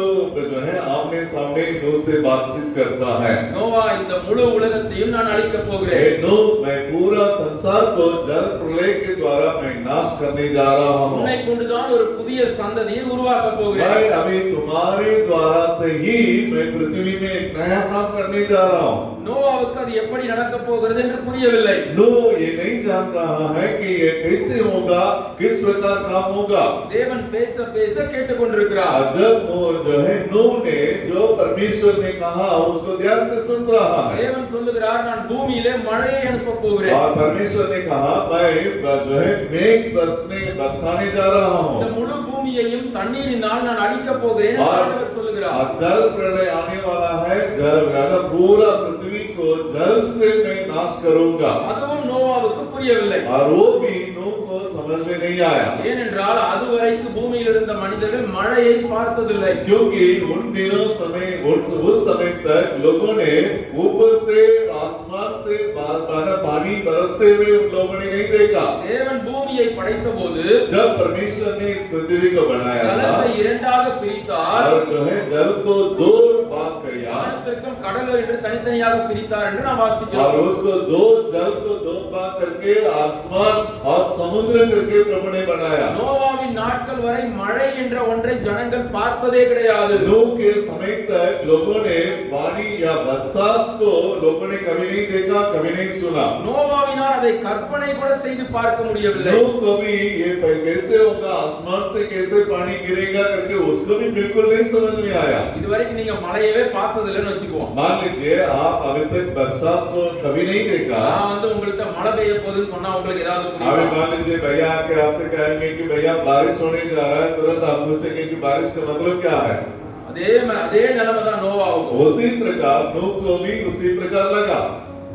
S2: जो है आमने सामने नूह से बातचीत करता है।
S1: நோவா, இந்த முழு உலகத்தையும் நான் அழிக்க போகிறேன்.
S2: हे नूह, मैं पूरा संसार को जल प्रलय के द्वारा मैं नाश करने जा रहा हूँ।
S1: உன்னை கொண்டுதான் ஒரு புதிய சந்ததியை உருவாக்க போகிறேன்.
S2: मैं अभी तुम्हारे द्वारा से ही मैं पृथ्वी में एक नया काम करने जा रहा हूँ।
S1: நோவாவுக்கு அது எப்படி நடக்க போகிறது என்று புரியவில்லை.
S2: नूह ये नहीं जान रहा है कि ये कैसे होगा, किस प्रकार काम होगा।
S1: தேவன் பேச பேச கேட்டுக்கொண்டிருக்கிறார்.
S2: और जब वो जो है नूह ने जो परमेश्वर ने कहा उसको ध्यान से सुन रहा है।
S1: தேவன் சொல்லுகிறார், நான் பூமியிலே மழையை அனுப்ப போகிறேன்.
S2: और परमेश्वर ने कहा मैं जो है मेघ बरसाने जा रहा
S1: இந்த
S2: हूँ
S1: முழு பூமியையும் தண்ணீரினால் நான் அழிக்க போகிறேன் என்று ஆண்டவர் சொல்லுகிறார்.
S2: और जल प्रलय आने वाला है। जल पूरा पृथ्वी को जल से मैं नाश करूंगा।
S1: அதுவும் நோவாவுக்கு புரியவில்லை.
S2: और वो भी नूह को समझ में नहीं आया,
S1: ஏனென்றால் அதுவரைக்கும் பூமியில் இருந்த மனிதர்கள் மழையை பார்த்ததில்லை.
S2: क्योंकि उन दिनों समय उस समय तक लोगों ने ऊपर से आसमान से पानी बरसते हुए उन लोगों ने नहीं देखा।
S1: தேவன் பூமியை படைத்தபோது
S2: जब परमेश्वर ने इस पृथ्वी को बनाया था
S1: ஜலத்தை இரண்டாக பிரித்தார்.
S2: और जो है जल को दो भाग किया
S1: வானத்திற்கும் கடலும் என்று தனித்தனியாக பிரித்தார் என்று நாம்
S2: और
S1: வாசிக்கிறோம்.
S2: उसको जल को दो भाग करके आसमान और समुद्र करके प्रभु ने बनाया।
S1: நோவாவின் நாட்கள் வரை மழை என்ற ஒன்றை ஜனங்கள் பார்த்ததே கிடையாது.
S2: नूह के समय तक लोगों ने पानी या बरसात को लोगों ने कभी नहीं देखा, कभी नहीं सुना।
S1: நோவாவினால் அதை கற்பனை கூட செய்து பார்க்க முடியவில்லை.
S2: नूह को भी ये कैसे होगा, आसमान से कैसे पानी गिरेगा करके उसको भी बिल्कुल नहीं समझ में आया।
S1: இதுவரைக்கும் நீங்க மழையவே பார்த்ததில்லைன்னு வச்சுக்குவோம்.
S2: मान लीजिए आप अभी तक बरसात को कभी नहीं देखा।
S1: நான் வந்து உங்கள்கிட்ட மழை பெய்ய போகுதுன்னு சொன்னா உங்களுக்கு ஏதாவது
S2: अभी
S1: புரியுமா?
S2: मान लीजिए भैया आके आपसे कहेंगे कि भैया बारिश होने जा रहा है, तुरंत आप पूछेंगे कि बारिश का मतलब क्या है।
S1: அதே நிலைமை தான் நோவாவுக்கு.
S2: उसी प्रकार नूह को भी उसी प्रकार लगा।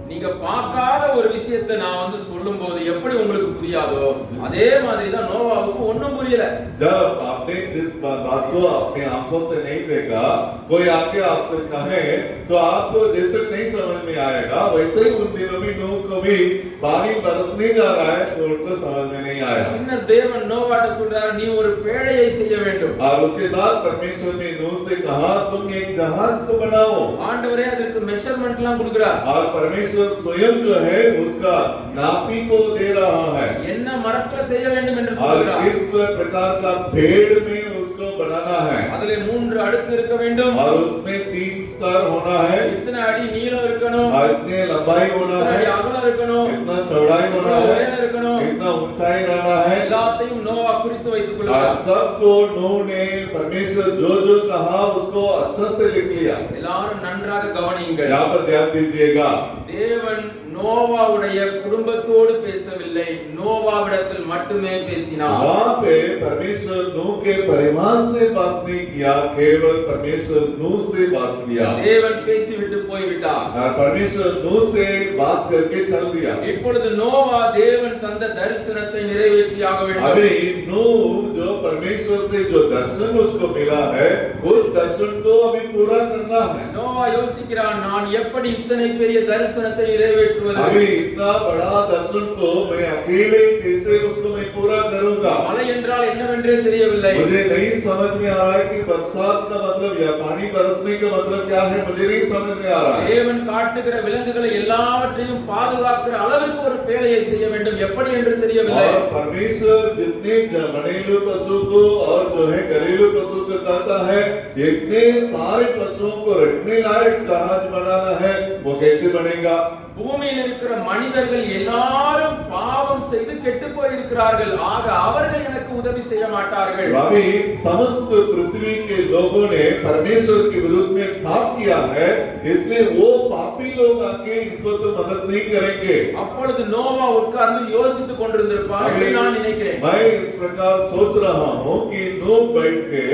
S1: நீங்க பார்க்காத ஒரு விஷயத்தை நான் வந்து சொல்லும்போது எப்படி உங்களுக்கு புரியாதோ அதே மாதிரி தான் நோவாவுக்கு ஒண்ணும் புரியல.
S2: जब आपने आपने जिस बात को अपनी आंखों से नहीं देखा, कोई आके आपसे कहे तो आपको जैसे नहीं समझ में आएगा, वैसे ही उन दिनों में नूह को भी पानी बरसने जा रहा है तो उनको समझ में नहीं आया।
S1: பின்னர் தேவன் நோவாட்ட சொல்றார், நீ ஒரு பேழையை செய்ய வேண்டும்.
S2: और उसके बाद परमेश्वर ने नूह से कहा, तुम एक जहाज को बनाओ।
S1: ஆண்டவரே அதற்கு மெஷர்மென்ட்லாம் கொடுக்கிறார்.
S2: और परमेश्वर स्वयं जो है उसका नापी को दे रहा है,
S1: என்ன மரத்துல செய்ய வேண்டும் என்று
S2: और
S1: சொல்கிறார்.
S2: किस प्रकार का पेड़ में उसको बनाना है,
S1: அதிலே 3 அடுக்கு இருக்க வேண்டும்.
S2: और उसमें 3 स्तर होना है,
S1: இத்தனை அடி நீளம் இருக்கணும்,
S2: और इतने लंबाई होना
S1: இத்தனை அடி
S2: है,
S1: அகலம் இருக்கணும்,
S2: इतना चौड़ाई होना
S1: இவ்வளவு
S2: है,
S1: உயரம் இருக்கணும்.
S2: इतना ऊंचाई रहना है।
S1: எல்லாத்தையும் நோவா குறித்து வைத்துக்
S2: और
S1: கொள்கிறார்.
S2: सबको नूह ने परमेश्वर जो जो कहा उसको अच्छा से लिख लिया।
S1: எல்லாரும் நன்றாக கவனியுங்கள்.
S2: यहाँ पर ध्यान दीजिएगा,
S1: தேவன் நோவாவுடைய குடும்பத்தோடு பேசவில்லை, நோவாவிடத்தில் மட்டுமே பேசினார்.
S2: वहाँ पे परमेश्वर नूह के परिवार से बात नहीं किया, केवल परमेश्वर नूह से बात किया।
S1: தேவன் பேசிவிட்டு போய்விட்டார்.
S2: और परमेश्वर नूह से बात करके चल दिया।
S1: இப்பொழுது நோவா தேவன் தந்த தரிசனத்தை நிறைவேற்றியாக வேண்டும்.
S2: अभी नूह जो परमेश्वर से जो दर्शन उसको मिला है, उस दर्शन को अभी पूरा करना है।
S1: நோவா யோசிக்கிறான், நான் எப்படி இத்தனை பெரிய தரிசனத்தை நிறைவேற்றுவது?
S2: अभी इतना बड़ा दर्शन को मैं अकेले कैसे उसको मैं पूरा करूंगा?
S1: மழை என்றால் என்னவென்றே தெரியவில்லை.
S2: मुझे नहीं समझ में आ रहा है कि बरसात का मतलब या पानी बरसने का मतलब क्या है, मुझे नहीं समझ में आ रहा है।
S1: தேவன் காட்டுகிற விலங்குகளை எல்லாவற்றையும் பாதுகாக்கிற அளவிற்கு ஒரு பேழையை செய்ய வேண்டும், எப்படி என்று தெரியவில்லை.
S2: और परमेश्वर जितने घरेलू पशु को और जो है घरेलू पशु को कहता है, इतने सारे पशुओं को रखने लायक जहाज बनाना है, वो कैसे बनेगा?
S1: பூமியில் இருக்கிற மனிதர்கள் எல்லாரும் பாவம் செய்து கெட்டு போயிருக்கிறார்கள், ஆக அவர்கள் எனக்கு உதவி செய்ய மாட்டார்கள்.
S2: अभी समस्त पृथ्वी के लोगों ने परमेश्वर के विरुद्ध में पाप किया है, इसलिए वो पापी लोग आके इनको तो मदद नहीं करेंगे।
S1: அப்பொழுது நோவா உட்கார்ந்து யோசித்துக் கொண்டிருந்திருப்பார் என்று நான் நினைக்கிறேன்.
S2: मैं इस प्रकार सोच रहा हूँ कि नूह बैठ के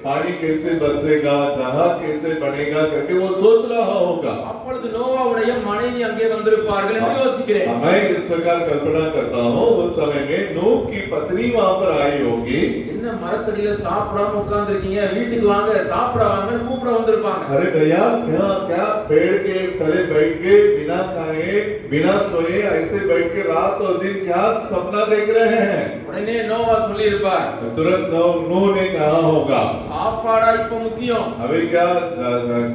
S2: पानी कैसे बरसेगा, जहाज कैसे बनेगा करके वो सोच रहा होगा।
S1: அப்பொழுது நோவாவுடைய மனைவி அங்கே வந்திருப்பார்கள் என்று யோசிக்கிறேன்.
S2: मैं इस प्रकार कल्पना करता हूँ, उस समय में नूह की पत्नी वहां पर आई होगी।
S1: என்ன மரத்தடியில சாப்பிடாம உட்கார்ந்து இருக்கீங்க, வீட்டுக்கு வாங்க சாப்பிட வாங்கன்னு கூப்பிட வந்திருப்பாங்க.
S2: अरे भैया, क्या क्या पेड़ के तले बैठ के बिना खाए बिना सोए ऐसे बैठ के रात और दिन क्या सपना देख रहे हैं?
S1: உடனே நோவா சொல்லி இருப்பார்,
S2: तुरंत नूह ने कहा होगा,
S1: சாப்பாடா இப்ப முக்கியம்,
S2: अभी क्या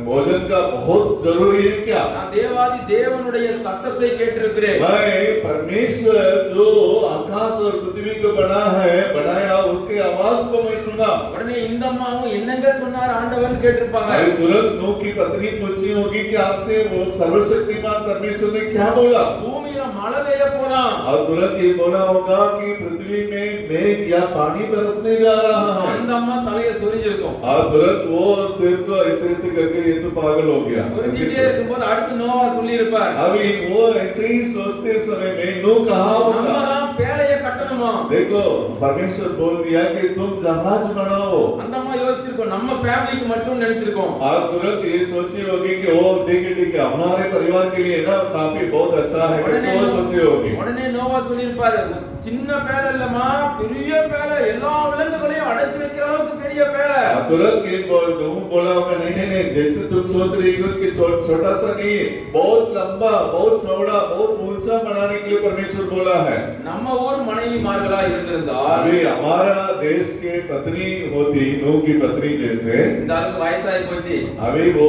S2: भोजन का बहुत जरूरी है क्या?
S1: நான் தேவாதி தேவனுடைய சத்தத்தை கேட்டிருக்கிறேன்.
S2: मैं परमेश्वर जो आकाश और पृथ्वी को बनाया उसके आवाज को मैं सुना।
S1: உடனே இந்த அம்மாவும் என்னங்க சொன்னார் ஆண்டவன் கேட்டிருப்பாங்க.
S2: भाई तुरंत नूह की पत्नी पूछी होगी कि आपसे वो सर्वशक्तिमान परमेश्वर ने क्या बोला?
S1: பூமியில மழை பெய்ய போலாம்.
S2: और तुरंत ये बोला होगा कि पृथ्वी में मेघ या पानी बरसने जा रहा है।
S1: அந்த அம்மா தலையை சொரிஞ்சிருக்கும்.
S2: और तुरंत वो सिर को ऐसे ऐसे करके ये तो पागल हो गया।
S1: சொரிஞ்சிட்டே இருக்கும்போது அடுத்து நோவா சொல்லி இருப்பார்,
S2: अभी वो ऐसे ही सोचते समय में नूह कहा
S1: நம்ம
S2: होगा,
S1: தான் பேழையை கட்டணுமா?
S2: देखो परमेश्वर बोल दिया कि तुम जहाज बनाओ।
S1: அந்த அம்மா யோசிச்சிருக்கோம், நம்ம ஃபேமிலிக்கு மட்டும் நினைச்சிருக்கோம்.
S2: और तुरंत ये सोची होगी कि ओ ठीक है हमारे परिवार के लिए ना काफी बहुत अच्छा है,
S1: உடனே
S2: वो सोची होगी।
S1: உடனே நோவா சொல்லி இருப்பாரு, சின்ன பேழை இல்லம்மா, பெரிய பேழை, எல்லா விலங்குகளையும் அடைச்சு வைக்கிற அளவுக்கு பெரிய பேழை.
S2: तुरंत ये नूह बोला होगा, नहीं जैसे तुम सोच रही हो कि छोटा सा नहीं, बहुत लंबा बहुत चौड़ा बहुत ऊंचा बनाने के लिए परमेश्वर बोला है।
S1: நம்ம ஊர் மனைவிமார்களா இருந்திருந்தால்
S2: अभी हमारा देश के पत्नी होती नूह की पत्नी जैसे,
S1: இந்த ஆளுக்கு வயசாகி போச்சு,
S2: अभी वो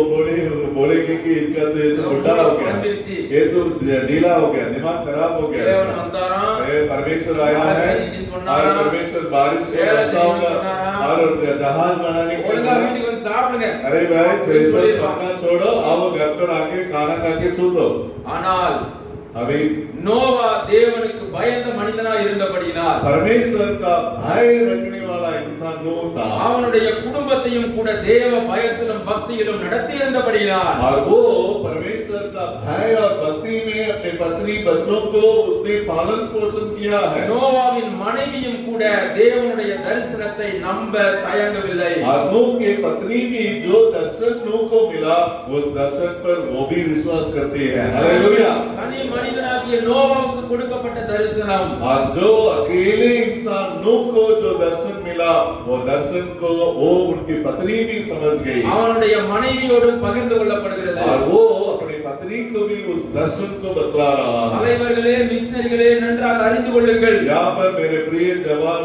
S2: बोलेगी कि इनका तो ये तो बुढ़ा हो गया, ये तो ढीला हो गया, दिमाग खराब हो गया।
S1: தேவன் வந்தாராம்,
S2: परमेश्वर आया है और परमेश्वर बारिश को बरसाऊंगा और जहाज बनाने के
S1: ஒழுங்கா
S2: लिए।
S1: வீட்டுக்கு வந்து சாப்பிடுங்க.
S2: अरे भाई जैसे सपना छोड़ो, आओ घर पर आके खाना खा के सो दो।
S1: ஆனால்
S2: अभी
S1: நோவா தேவனுக்கு பயந்த மனிதனா இருந்தபடியினால்
S2: परमेश्वर का भय रखने वाला इंसान नूह था,
S1: அவனுடைய குடும்பத்தையும் கூட தேவ பயத்திலும் பக்தியிலும் நடத்தி இருந்தபடியினால்
S2: और वो परमेश्वर का भय और भक्ति में अपने पत्नी बच्चों को उसने पालन पोषण किया है।
S1: நோவாவின் மனைவியும் கூட தேவனுடைய தரிசனத்தை நம்ப தயங்கவில்லை.
S2: और नूह के पत्नी भी जो दर्शन नूह को मिला उस दर्शन पर वो भी विश्वास करती है। हालेलुया।
S1: தனி மனிதனாகிய மனிதனாகிய நோவாவுக்கு கொடுக்கப்பட்ட தரிசனம்.
S2: और जो अकेले इंसान नूह को जो दर्शन मिला, वो दर्शन को वो उनकी पत्नी भी समझ गई
S1: அவனுடைய மனைவியோடு பகிர்ந்து கொள்ளப்படுகிறது.
S2: और वो अपनी पत्नी को भी उस दर्शन को बतला रहा है।
S1: தலைவர்களே, மிஷனரிகளே, நன்றாக அறிந்து கொள்ளுங்கள்.
S2: यहाँ पर मेरे प्रिय जवान,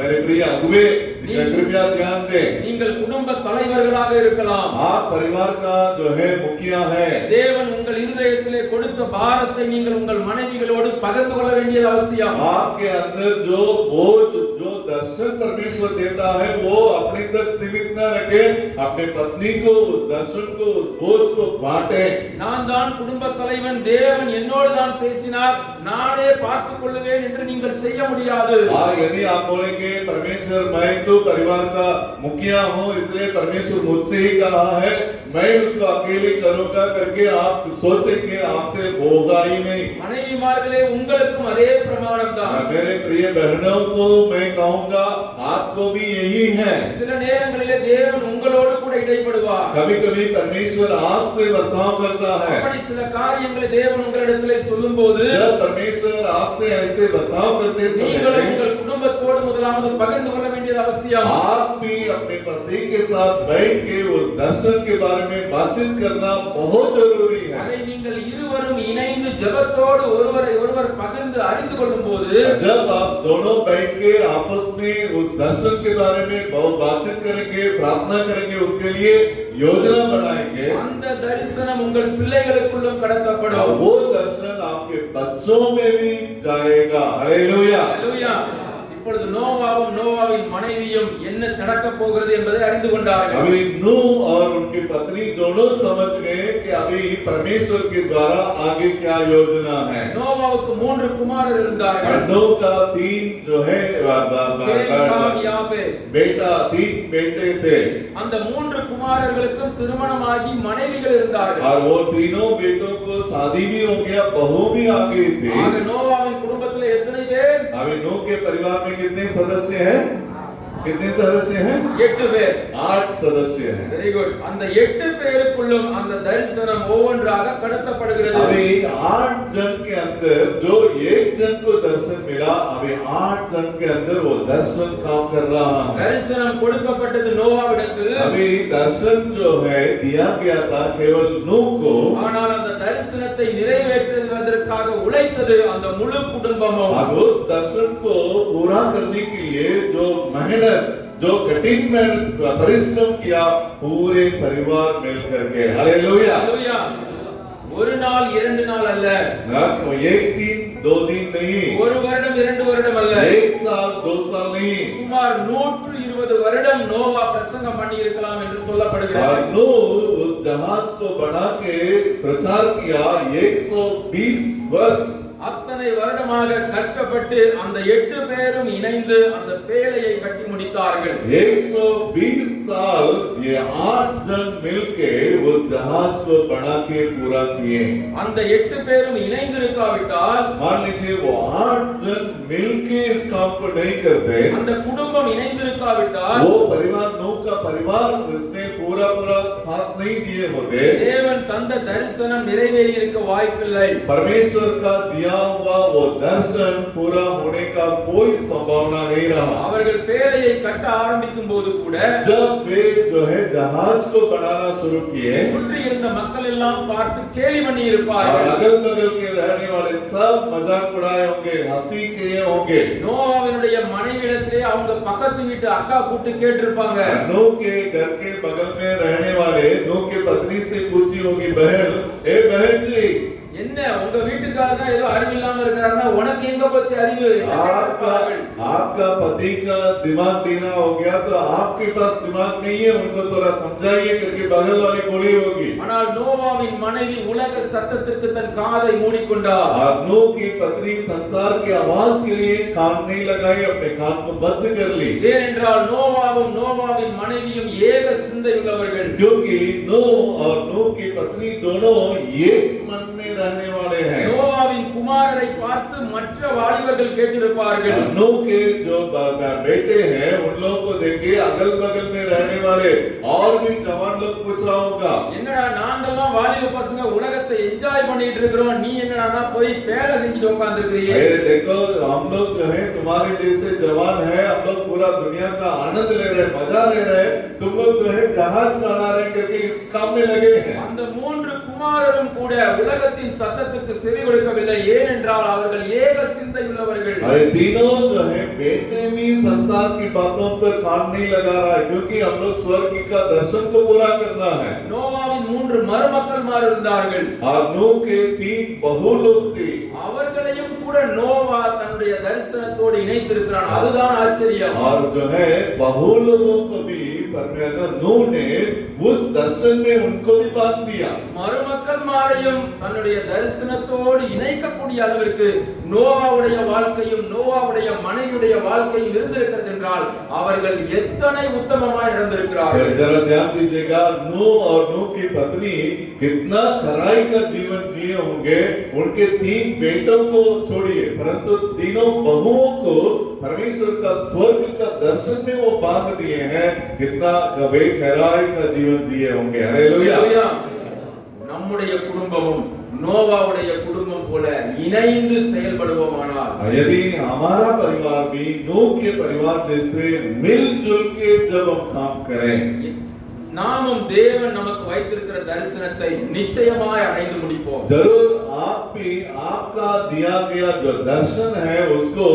S2: मेरे प्रिय अगुवे, कृपया ध्यान दें।
S1: நீங்கள் குடும்ப தலைவர்களாக இருக்கலாம்.
S2: आप परिवार का जो है मुखिया है।
S1: தேவன் உங்கள் இருதயத்திலே கொடுத்த பாரத்தை நீங்கள் உங்கள் மனைவிகளோடு பகிர்ந்து கொள்ள வேண்டியது அவசியம்.
S2: आपके अंदर जो बोझ, जो दर्शन परमेश्वर देता है, वो अपने तक सीमित न रखे, अपने पत्नी को उस दर्शन को, उस बोझ को बांटे।
S1: நான் தான் குடும்ப தலைவன், தேவன் என்னோடு தான் பேசினார், நானே பார்த்துக் கொள்ளுவேன் என்று நீங்கள் செய்ய முடியாது.
S2: यदि आप बोलेंगे परमेश्वर मैं तो परिवार का मुखिया हूँ, इसलिए परमेश्वर मुझसे ही कहा है, मैं उसको अकेले करूंगा करके आप सोचेंगे, आपसे होगा ही नहीं।
S1: மனைவிமார்களே, உங்களுக்கும் அதே பிரமாணம் தான்.
S2: मेरे प्रिय बहनों को मैं कहूंगा, आपको भी यही है।
S1: சில நேரங்களிலே தேவன் உங்களோடு கூட இடைப்படுவார்.
S2: कभी-कभी परमेश्वर आपसे बर्ताव करता है।
S1: அப்படி சில காரியங்களை தேவன் உங்களிடத்திலே சொல்லும்போது
S2: जब परमेश्वर आपसे ऐसे बर्ताव करते
S1: நீங்கள்
S2: समय,
S1: உங்கள் குடும்பத்தோடு முதலாவது பகிர்ந்து கொள்ள வேண்டியது அவசியம்.
S2: आप भी अपने पति के साथ बैठ के उस दर्शन के बारे में बातचीत करना बहुत जरूरी है।
S1: அதை நீங்கள் இருவரும் இணைந்து ஜெபத்தோடு ஒருவரை ஒருவர் பகிர்ந்து அறிந்து கொள்ளும்போது
S2: जब आप दोनों बैठ के आपस में उस दर्शन के बारे में बहुत बातचीत करेंगे, प्रार्थना करेंगे, उसके लिए योजना बनाएंगे,
S1: அந்த தரிசனம் உங்கள் பிள்ளைகளுக்குள்ளும் கடத்தப்படும்.
S2: और वो दर्शन आपके बच्चों में भी जाएगा। हालेलुया।
S1: அல்லேலூயா. இப்பொழுது நோவாவும் நோவாவின் மனைவியும் என்ன நடக்கப் போகிறது என்பதை அறிந்து கொண்டார்கள்.
S2: अभी नूह और उनकी पत्नी दोनों समझ गए कि अभी परमेश्वर के द्वारा आगे क्या योजना है।
S1: நோவாவுக்கு 3 குமாரர் இருந்தார்கள்.
S2: नूह का 3 जो है
S1: சேம், காம், யாபேத்.
S2: बेटा, 3 बेटे थे,
S1: அந்த 3 குமாரர்களுக்கும் திருமணமாகி மனைவிகள் இருந்தார்கள்.
S2: और वो तीनों बेटों को शादी भी हो गया, बहू भी आ गई थी।
S1: ஆக நோவாவின் குடும்பத்திலே எத்தனை பேர்?
S2: अभी नूह के परिवार में कितने सदस्य हैं? कितने सदस्य हैं?
S1: 8 பேர்.
S2: 8 सदस्य हैं।
S1: Very good. அந்த 8 பேருக்குள்ளும் அந்த தரிசனம் ஒவ்வொன்றாக கடத்தப்படுகிறது.
S2: अभी 8 जन के अंदर जो एक जन को दर्शन मिला, अभी 8 जन के अंदर वो दर्शन काम कर रहा है।
S1: தரிசனம் கொடுக்கப்பட்டது நோவாவிடத்தில்.
S2: अभी दर्शन जो है दिया गया था केवल नूह को,
S1: ஆனால் அந்த தரிசனத்தை நிறைவேற்றுவதற்காக உழைத்தது அந்த முழு குடும்பமும்.
S2: अब उस दर्शन को पूरा करने के लिए जो मेहनत, जो कठिन मेहनत, परिश्रम किया, पूरे परिवार मिलकर के। हालेलुया।
S1: அல்லேலூயா. ஒரு நாள் 2 நாள் அல்ல,
S2: एक दिन 2 दिन नहीं,
S1: ஒரு வருடம் 2 வருடம் அல்ல,
S2: 1 साल 2 साल नहीं,
S1: சுமார் 120 வருடம் நோவா பிரசங்கம் பண்ணி இருக்கலாம் என்று
S2: और
S1: சொல்லப்படுகிறது.
S2: नूह उस जहाज को बना के प्रचार किया 120 वर्ष।
S1: அத்தனை வருடமாக கஷ்டப்பட்டு அந்த 8 பேரும் இணைந்து அந்த பேழையை கட்டி முடித்தார்கள்.
S2: 120 साल ये 8 जन मिलके उस जहाज को बना के पूरा किए।
S1: அந்த 8 பேரும் இணைந்து இருக்காவிட்டால்,
S2: मान लीजिए वो 8 जन मिलके इस काम को नहीं करते,
S1: அந்த குடும்பம் இணைந்து இருக்காவிட்டால்,
S2: वो परिवार, नूह का परिवार उसने पूरा साथ नहीं दिए होते,
S1: தேவன் தந்த தரிசனம் நிறைவேறி இருக்க வாய்ப்பில்லை.
S2: परमेश्वर का दिया हुआ वो दर्शन पूरा होने का कोई संभावना नहीं रहा।
S1: அவர்கள் பேழையை கட்ட ஆரம்பிக்கும் போது கூட
S2: जब वे जो है जहाज को बनाना शुरू किए,
S1: சுற்றி இருந்த மக்கள் எல்லாம் பார்த்து கேலி பண்ணி
S2: और
S1: இருப்பார்கள்.
S2: अगल बगल के रहने वाले सब मजाक उड़ाए होंगे, हंसी किए होंगे।
S1: நோவாவினுடைய மனைவியிடத்திலே அவங்க பக்கத்து வீட்டு அக்கா கூட்டு கேட்டிருப்பாங்க,
S2: नूह के घर के बगल में रहने वाले नूह के पत्नी से पूछी होगी, बहन, ए बहन जी,
S1: என்ன உங்க வீட்டுக்காரர் தான் ஏதோ அறிவு இல்லாம இருக்காருன்னா உனக்கு எங்க போச்சு அறிவு?
S2: आपका पति का दिमाग देना हो गया तो आपके पास दिमाग नहीं है, उनको थोड़ा समझाइए करके बगल वाली बोली होगी।
S1: ஆனால் நோவாவின் மனைவி உலக சத்தத்திற்கு தன் காதை மூடிக்கொண்டார்.
S2: और नूह की पत्नी संसार की आवाज के लिए कान नहीं लगाई, अपने कान को बंद कर ली,
S1: ஏனென்றால் நோவாவும் நோவாவின் மனைவியும் ஏக சிந்தை உள்ளவர்கள்.
S2: क्योंकि नूह और नूह की पत्नी दोनों एक मन में रहने वाले हैं।
S1: நோவாவின் குமாரரை பார்த்து மற்ற வாலிபர்கள் கேட்டிருப்பார்கள்,
S2: नूह के जो बेटे हैं उन लोगों को देख के अगल बगल में रहने वाले और भी जवान लोग पूछ रहा होगा,
S1: என்னடா நாங்கெல்லாம் வாலிப பசங்க உலகத்தை என்ஜாய் பண்ணிட்டு இருக்கிறோம், நீ என்னடா போய் வேலை செஞ்சுட்டு உட்கார்ந்திருக்கிறீங்க?
S2: अरे देखो हम लोग जो है तुम्हारे जैसे जवान है, हम लोग पूरा दुनिया का आनंद ले रहे, मजा ले रहे, तुम लोग जो है जहाज बना रहे करके इस काम में लगे हैं।
S1: அந்த மூன்று குமாரரும் கூட உலகத்தின் சத்தத்துக்கு செவி கொடுக்கவில்லை, ஏனென்றால் அவர்கள் ஏக சிந்தை உள்ளவர்கள்.
S2: अरे तीनों जो है बेटे भी संसार की बातों पर कान नहीं लगा रहा है, क्योंकि हम लोग स्वर्ग का दर्शन को पूरा करना है।
S1: நோவாவின் மூன்று மருமக்கள்மார் இருந்தார்கள்,
S2: और नूह के 3 बहू लोग थे,
S1: அவர்களையும் கூட நோவா தன்னுடைய தரிசனத்தோடு இணைத்திருக்கிறான். அதுதான் ஆச்சரியம்.
S2: और जो है बहू लोगों को भी परमेश्वर नूह ने उस दर्शन में उनको भी बांध दिया।
S1: மருமக்கள்மாரையும் தன்னுடைய தரிசனத்தோடு இணைக்கக்கூடிய அளவிற்கு நோவாவுடைய வாழ்க்கையும் நோவாவுடைய மனைவியுடைய வாழ்க்கையும் இருந்திருக்கிறது என்றால் அவர்கள் எத்தனை உத்தமமாய் நடந்திருக்கிறார்கள்.
S2: जरा ध्यान दीजिएगा, नूह और नूह की पत्नी कितना खराई का जीवन जिए होंगे। उनके 3 बेटों को छोड़िए, परंतु तीनों बहुओं को परमेश्वर का स्वर्ग का दर्शन में वो बांध दिए हैं। कितना कभी खराई का जीवन जिए होंगे। हालेलुया।
S1: நம்முடைய குடும்பமும் நோவாவுடைய குடும்பம் போல இணைந்து செயல்படுவோமானால்,
S2: यदि हमारा परिवार भी नूह के परिवार जैसे मिलजुल के जब हम काम करें,
S1: நாமும் தேவன் நமக்கு வைத்திருக்கிற தரிசனத்தை நிச்சயமாய் அடைந்து முடிப்போம்.
S2: जरूर आप भी आपका दिया गया जो दर्शन है उसको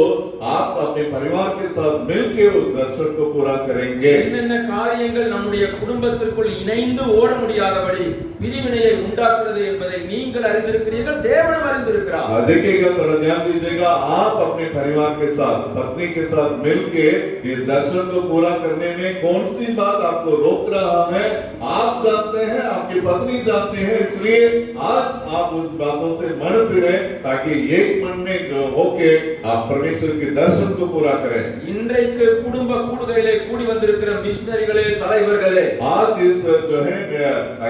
S2: आप अपने परिवार के साथ मिलकर उस दर्शन को पूरा करेंगे।
S1: என்னென்ன காரியங்கள் நம்முடைய குடும்பத்திற்குள் இணைந்து ஓட முடியாதபடி விதிவினையை உண்டாக்குறது என்பதை நீங்கள் அறிந்திருக்கிறீர்கள், தேவனும் அறிந்திருக்கிறார்.
S2: देखिएगा, थोड़ा ध्यान दीजिएगा, आप अपने परिवार के साथ पत्नी के साथ मिलकर इस दर्शन को पूरा करने में कौन सी बात आपको रोक रहा है आप जानते हैं, आपकी पत्नी जानते हैं, इसलिए आज आप उस बातों से मन फिरें ताकि एक मन में जो होके आप परमेश्वर के दर्शन को पूरा करें।
S1: இன்றைக்கு குடும்ப கூடுகையிலே கூடி வந்திருக்கிற மிஷனரிகளே, தலைவர்களே,
S2: आज इस जो है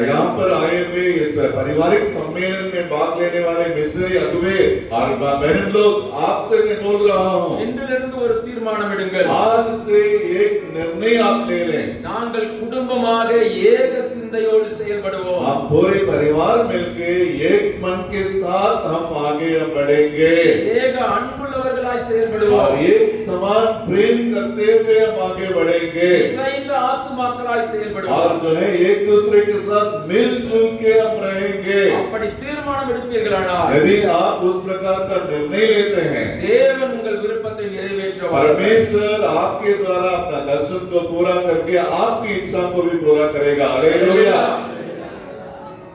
S2: यहाँ पर आए हुए इस पारिवारिक सम्मेलन में भाग लेने वाले मिशनरी अगुवे और बहन लोग, आपसे मैं बोल रहा हूँ,
S1: இன்றிலிருந்து ஒரு தீர்மானம் எடுங்கள்.
S2: आज से एक निर्णय आप ले लें।
S1: நாங்கள் குடும்பமாக ஏக சிந்தையோடு செயல்படுவோம்.
S2: हम पूरे परिवार मिलके एक मन के साथ हम आगे बढ़ेंगे
S1: ஏக அன்புள்ளவர்களாய் செயல்படுவோம்.
S2: और एक समान प्रेम करते हुए हम आगे बढ़ेंगे
S1: இசைந்த ஆத்துமாக்களாய் செயல்படுவோம்.
S2: और जो है एक दूसरे के साथ मिलजुल के हम रहेंगे।
S1: அப்படி தீர்மானம் எடுப்பீர்களானால்
S2: यदि आप उस प्रकार का निर्णय लेते हैं,
S1: தேவன் உங்கள் விருப்பத்தை நிறைவேற்றுவார்.
S2: परमेश्वर आपके द्वारा अपना दर्शन को पूरा करके आपकी इच्छा को भी पूरा करेगा। हालेलुया।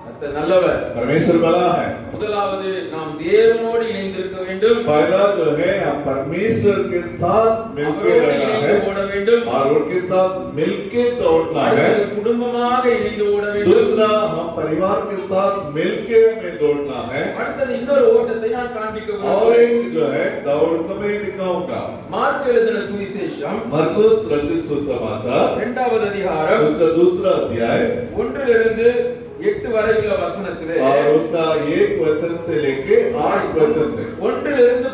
S1: கர்த்தர் நல்லவர்.
S2: परमेश्वर बड़ा है।
S1: முதலாவது நாம் தேவனோடு இணைந்திருக்க வேண்டும்.
S2: पहला जो है हम परमेश्वर के साथ मिलके
S1: அவரோடு
S2: रहना
S1: இணைந்து
S2: है
S1: ஓட வேண்டும்.
S2: और उनके साथ मिलके दौड़ना है।
S1: அடுத்தது குடும்பமாக இணைந்து ஓட வேண்டும்.
S2: दूसरा, हम परिवार के साथ मिलके हमें दौड़ना है।
S1: அடுத்தது இன்னொரு ஓட்டத்தை நான் காண்பிக்க
S2: और
S1: விரும்புகிறேன்.
S2: एक जो है दौड़ को मैं दिखाऊंगा।
S1: மார்க் எழுதின சுவிசேஷம்
S2: मरकुस रचित सुसमाचार
S1: 2வது அதிகாரம்
S2: उसका दूसरा अध्याय
S1: 1 8 வரையுள்ள வசனத்திலே,
S2: और उसका 1 वचन से लेके 8 वचन तक,
S1: 1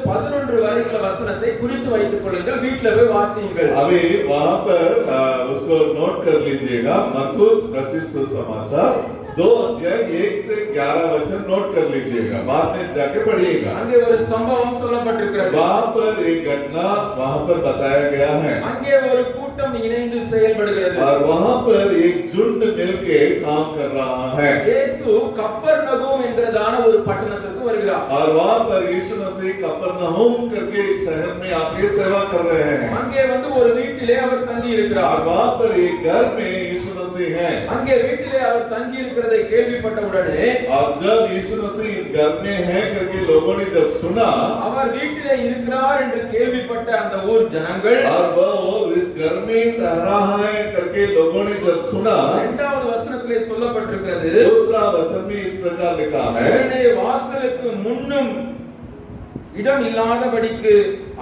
S1: 11 வரையுள்ள வசனத்தை குறித்து வைத்துக் கொள்ளுங்கள், வீட்ல போய் வாசியுங்கள்.
S2: अभी वहां पर उसको नोट कर लीजिएगा। मरकुस रचित सुसमाचार 2 अध्याय 1 से 11 वचन नोट कर लीजिएगा, बाद में जाके पढ़िएगा।
S1: அங்கே ஒரு சம்பவம் சொல்லப்பட்டிருக்கிறது.
S2: वहां पर एक घटना वहां पर बताया गया है
S1: அங்கே ஒரு கூட்டம் இணைந்து செயல்படுகிறது.
S2: और वहां पर एक झुंड मिलके काम कर रहा है।
S1: இயேசு கப்பர்நகூம் என்கிறதான ஒரு பட்டணத்திற்கு வருகிறார்.
S2: और वहां पर यीशु मसीह कफरनहूम करके एक शहर में आके सेवा कर रहे हैं।
S1: அங்கே வந்து ஒரு வீட்டிலே அவர் தங்கி
S2: और
S1: இருக்கிறார்.
S2: वहां पर एक घर में यीशु मसीह है।
S1: அங்கே வீட்டிலே அவர் தங்கி இருக்கிறதை கேள்விப்பட்ட உடனே
S2: और जब यीशु मसीह इस घर में है करके लोगों ने जब सुना,
S1: அவர் வீட்டிலே இருக்கிறார் என்று கேள்விப்பட்ட அந்த ஊர் ஜனங்கள்
S2: और वो इस घर में ठहरा है करके लोगों ने जब सुना,
S1: 2வது வசனத்திலே சொல்லப்பட்டிருக்கிறது,
S2: दूसरा वचन में इस प्रकार लिखा है,
S1: உடனே வாசலுக்கு முன்னும் இடம் இல்லாதபடிக்கு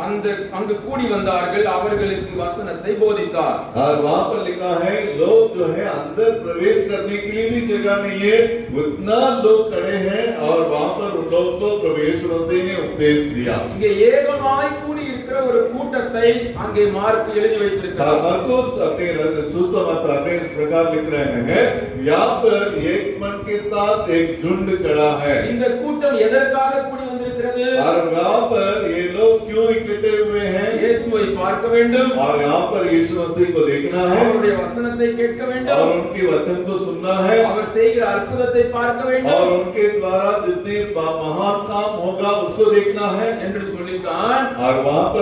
S1: அங்கு கூடி வந்தார்கள், அவர்களுக்கு வசனத்தை போதித்தார்.
S2: और वहां पर लिखा है लोग जो है अंदर प्रवेश करने के लिए भी जगह नहीं है, उतना लोग खड़े हैं और वहां पर उन लोग को प्रवेश मसीह ने उपदेश दिया।
S1: இங்கே ஏகமாய் கூடி இருக்கிற ஒரு கூட்டத்தை அங்கே மார்க் எழுதி வைத்திருக்கிறார்.
S2: मरकुस अपने सुसमाचार में इस प्रकार लिख रहे हैं, यहाँ पर एक मन के साथ एक झुंड खड़ा है।
S1: இந்த கூட்டம் எதற்காக கூடி வந்திருக்கிறது?
S2: और यहाँ पर ये लोग क्यों इकट्ठे हुए हैं?
S1: இயேசுவை பார்க்க வேண்டும்,
S2: और यहाँ पर यीशु मसीह को देखना है
S1: அவருடைய வசனத்தை கேட்க
S2: और
S1: வேண்டும்,
S2: उनके वचन को सुनना है
S1: அவர் செய்கிற அற்புதத்தை பார்க்க
S2: और
S1: வேண்டும்
S2: उनके द्वारा जितने महान काम होगा उसको देखना है।
S1: என்று சொல்லித்தான்
S2: और वहाँ पर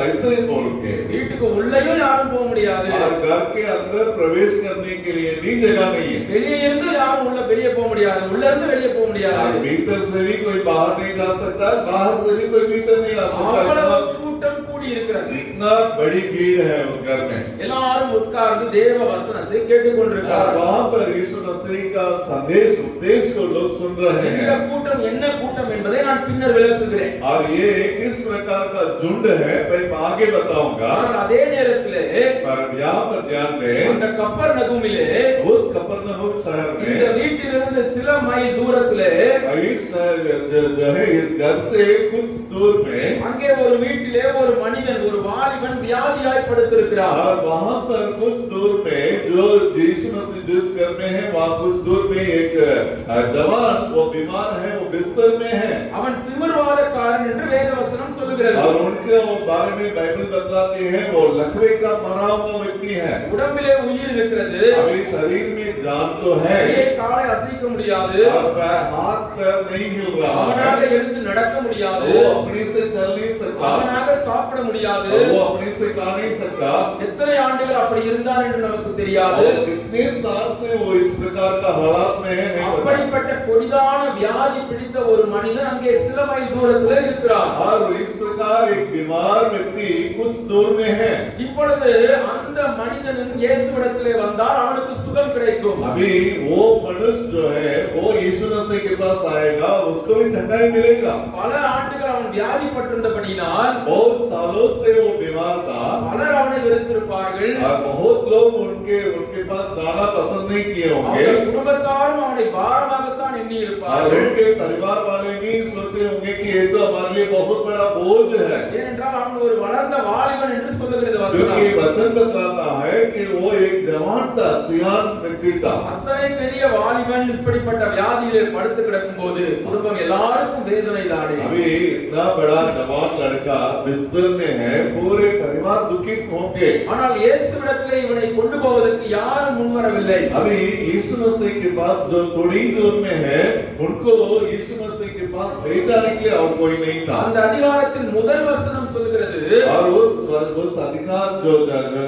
S2: ऐसे बोल के
S1: வீட்டுக்கு உள்ளேயும் யாரும் போக முடியாது,
S2: और घर के अंदर प्रवेश करने के लिए भी जगह नहीं है।
S1: வெளியே இருந்து யாரும் வெளியே போக முடியாது, உள்ள இருந்து வெளியே போக
S2: और
S1: முடியாது.
S2: भीतर से भी कोई बाहर नहीं जा सकता, बाहर से भी कोई भीतर नहीं आ
S1: அவ்வளவு
S2: सकता।
S1: கூட்டம் கூடி இருக்கிறது.
S2: इतना बड़ी भीड़ है उस घर में
S1: எல்லாரும் உட்கார்ந்து தேவ வசனத்தை கேட்டுக்
S2: और
S1: கொண்டிருக்கிறார்கள்.
S2: वहाँ पर यीशु मसीह का संदेश उपदेश को लोग सुन रहे
S1: இந்த
S2: हैं।
S1: கூட்டம் என்ன கூட்டம் என்பதை நான் பின்னர் விளக்குகிறேன்.
S2: और ये किस प्रकार का झुंड है मैं आगे बताऊंगा।
S1: ஆனால் அதே நேரத்திலே
S2: पर यहाँ पर ध्यान दें,
S1: அந்த கப்பர்நகூமிலே
S2: उस कफरनहूम शहर
S1: இந்த
S2: में
S1: வீட்டிலிருந்து சில மைல் தூரத்திலே
S2: इस जो है इस घर से कुछ दूर में
S1: அங்கே ஒரு வீட்டிலே ஒரு மனிதன், ஒரு வாலிபன் வியாதியாய் படுத்திருக்கிறார்.
S2: और वहाँ पर कुछ दूर में जो यीशु मसीह जिस घर में है वहाँ कुछ दूर में एक जवान वो बीमार है, वो बिस्तर में है
S1: அவன் திமிர்வாதக்காரன் என்று வேதவசனம் சொல்லுகிறது.
S2: और उनके वो बारे में बाइबल बतलाती है वो लकवे का मरा हुआ व्यक्ति है।
S1: உடம்பிலே உயிர் இருக்கிறது,
S2: अभी शरीर में जान तो है
S1: கையை காலை அசைக்க முடியாது,
S2: और हाथ पैर नहीं हिल रहा
S1: அவனாக
S2: है,
S1: எழுந்து நடக்க முடியாது,
S2: वो अपने से चल नहीं सकता,
S1: அவனாக சாப்பிட முடியாது.
S2: वो अपने से खा नहीं सकता।
S1: எத்தனை ஆண்டுகள் அப்படி இருந்தான் என்று நமக்கு தெரியாது.
S2: और कितने साल से वो इस प्रकार का हालात में है नहीं पता।
S1: அப்படிப்பட்ட கொடிதான வியாதி பிடித்த ஒரு மனிதன் அங்கே சில மைல் தூரத்திலே இருக்கிறார்.
S2: और इस प्रकार एक बीमार व्यक्ति कुछ दूर में है।
S1: இப்பொழுது அந்த மனிதனும் இயேசுவிடத்திலே வந்தால் அவனுக்கு சுகம் கிடைக்கும்.
S2: अभी वो मनुष्य जो है वो यीशु मसीह के पास आएगा, उसको भी चंगाई मिलेगा।
S1: பல ஆண்டுகள் அவன் வியாதிப்பட்டிருந்தபடியினால்
S2: बहुत सालों से वो बीमार था
S1: பலர் அவனை வெறுத்திருப்பார்கள்.
S2: और बहुत लोग उनके पास जाना पसंद नहीं किए होंगे
S1: அவர்கள் குடும்பத்தாரும் அவனை பாரமாகத்தான் எண்ணி
S2: और
S1: இருப்பார்கள்.
S2: उनके परिवार वाले भी सोचे होंगे कि ये तो हमारे लिए बहुत बड़ा बोझ है,
S1: ஏனென்றால் அவன் ஒரு வளர்ந்த வாலிபன் என்று சொல்லுகிறது
S2: क्योंकि
S1: வசனம்.
S2: वचन बताता है कि वो एक जवान था, सियान व्यक्ति था।
S1: அத்தனை பெரிய வாலிபன் இப்படிப்பட்ட வியாதியிலே படுத்து கிடக்கும்போது குடும்பம் எல்லாருக்கும் வேதனை தானே.
S2: अभी इतना बड़ा जवान लड़का बिस्तर में है, पूरे परिवार दुखित होंगे।
S1: ஆனால் இயேசுவிடத்திலே இவனை கொண்டு போவதற்கு யாரும் முன்வரவில்லை.
S2: अभी यीशु मसीह के पास जो थोड़ी दूर में है उनको यीशु मसीह के पास ले जाने के लिए और कोई नहीं था।
S1: அந்த அதிகாரத்தின் முதல் வசனம் சொல்கிறது,
S2: और उस अधिकार जो